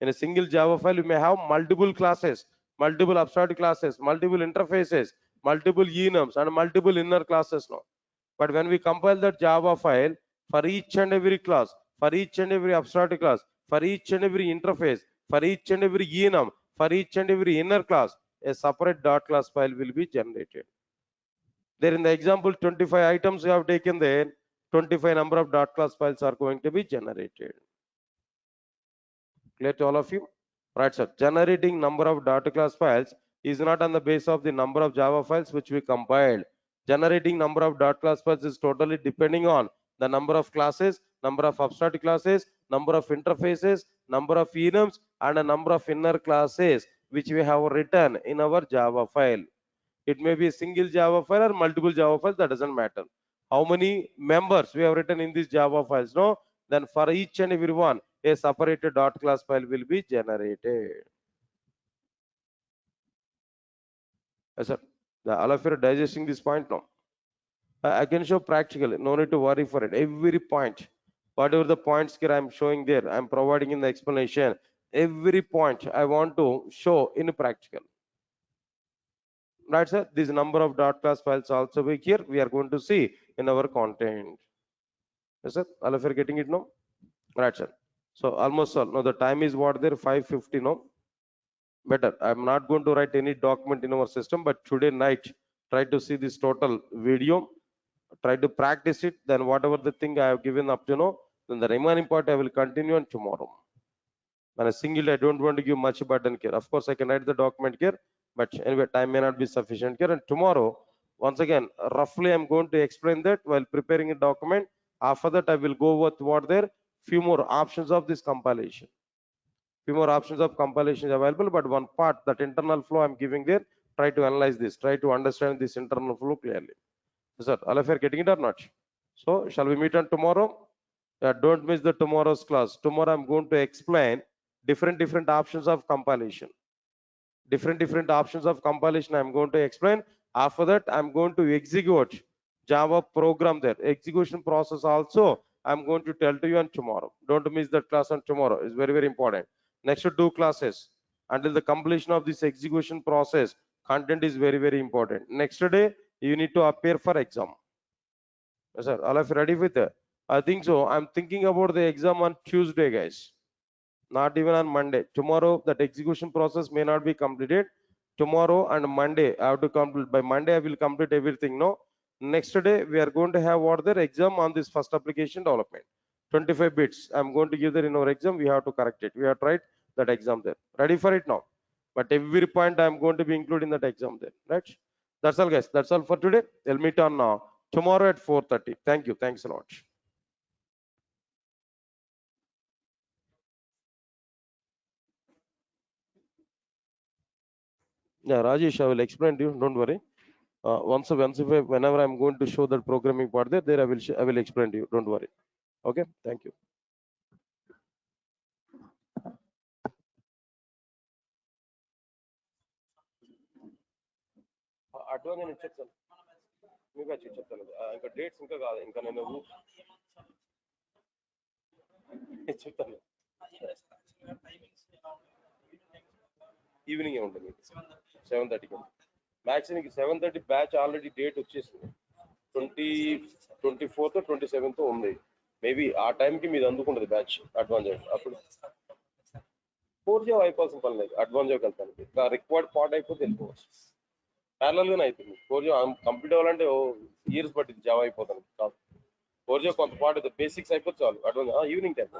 In a single Java file, you may have multiple classes, multiple abstract classes, multiple interfaces, multiple enums, and multiple inner classes now. But when we compile that Java file, for each and every class, for each and every abstract class, for each and every interface, for each and every enum, for each and every inner class, a separate dot class file will be generated. There in the example, 25 items you have taken there, 25 number of dot class files are going to be generated. Clear to all of you? Right, sir. Generating number of data class files is not on the base of the number of Java files which we compiled. Generating number of data class files is totally depending on the number of classes, number of abstract classes, number of interfaces, number of enums, and a number of inner classes which we have written in our Java file. It may be a single Java file or multiple Java files, that doesn't matter. How many members we have written in these Java files? No, then for each and every one, a separated dot class file will be generated. Yes, sir. All of you are digesting this point now. I can show practically, no need to worry for it. Every point, whatever the points here I'm showing there, I'm providing in the explanation. Every point I want to show in practical. Right, sir? This number of dot class files also be here. We are going to see in our content. Yes, sir. All of you are getting it now? Right, sir. So almost all. Now the time is what there? 5:50 now. Better. I'm not going to write any document in our system, but today night, try to see this total video. Try to practice it. Then whatever the thing I have given up to know, then the remaining part I will continue on tomorrow. And a single, I don't want to give much burden here. Of course, I can write the document here, but anyway, time may not be sufficient here. And tomorrow, once again, roughly, I'm going to explain that while preparing a document. After that, I will go with what there few more options of this compilation. Few more options of compilation is available, but one part that internal flow I'm giving there. Try to analyze this. Try to understand this internal flow clearly. Sir, all of you are getting it or not? So, shall we meet on tomorrow? Don't miss the tomorrow's class. Tomorrow I'm going to explain different options of compilation. Different options of compilation I'm going to explain. After that, I'm going to execute Java program there. Execution process also I'm going to tell to you on tomorrow. Don't miss that class on tomorrow. It's very important. Next 2 classes. Until the completion of this execution process, content is very important. Next day, you need to appear for exam. Yes, sir. All of you ready with that? I think so. I'm thinking about the exam on Tuesday, guys. Not even on Monday. Tomorrow, that execution process may not be completed. Tomorrow and Monday, I have to complete. By Monday, I will complete everything. No. Next day, we are going to have what their exam on this first application development. 25 bits. I'm going to give that in our exam. We have to correct it. We have to write that exam there. Ready for it now? But every point I'm going to be including that exam there. Right? That's all, guys. That's all for today. We'll meet on tomorrow at 4:30. Thank you. Thanks a lot. Yeah, Rajesh, I will explain to you. Don't worry. Whenever I'm going to show that programming part there I will explain to you. Don't worry. Okay. Thank you. Advance నేను చెప్తాను మీకు వచ్చి చెప్తాను ఇంకా dates ఇంకా కాదు ఇంకా నేను చెప్తాను ఈవినింగ్ ఉంటుంది మీకు 7:30కి మ్యాక్స్ నీకు 7:30 బ్యాచ్ ఆల్రెడీ డేట్ వచ్చేసింది 27th ఉంది మేబీ ఆ టైంకి మీది అందుకుంటుంది బ్యాచ్ అడ్వాన్స్ అప్పుడు 4 అయిపోవాల్సిన పని లేదు అడ్వాన్స్ వెళ్తానికి ఇంకా రిక్వైర్డ్ పార్ట్ అయిపోతే వెళ్ళిపోవచ్చు ప్యారలల్గానే అవుతుంది 4 కంప్లీట్ అవ్వాలంటే ఇయర్స్ పట్టింది జావా అయిపోతాను కాదు 4 కొంత పార్ట్ అయితే బేసిక్స్ అయిపోతే చాలు అడ్వాన్స్ ఈవినింగ్ టైం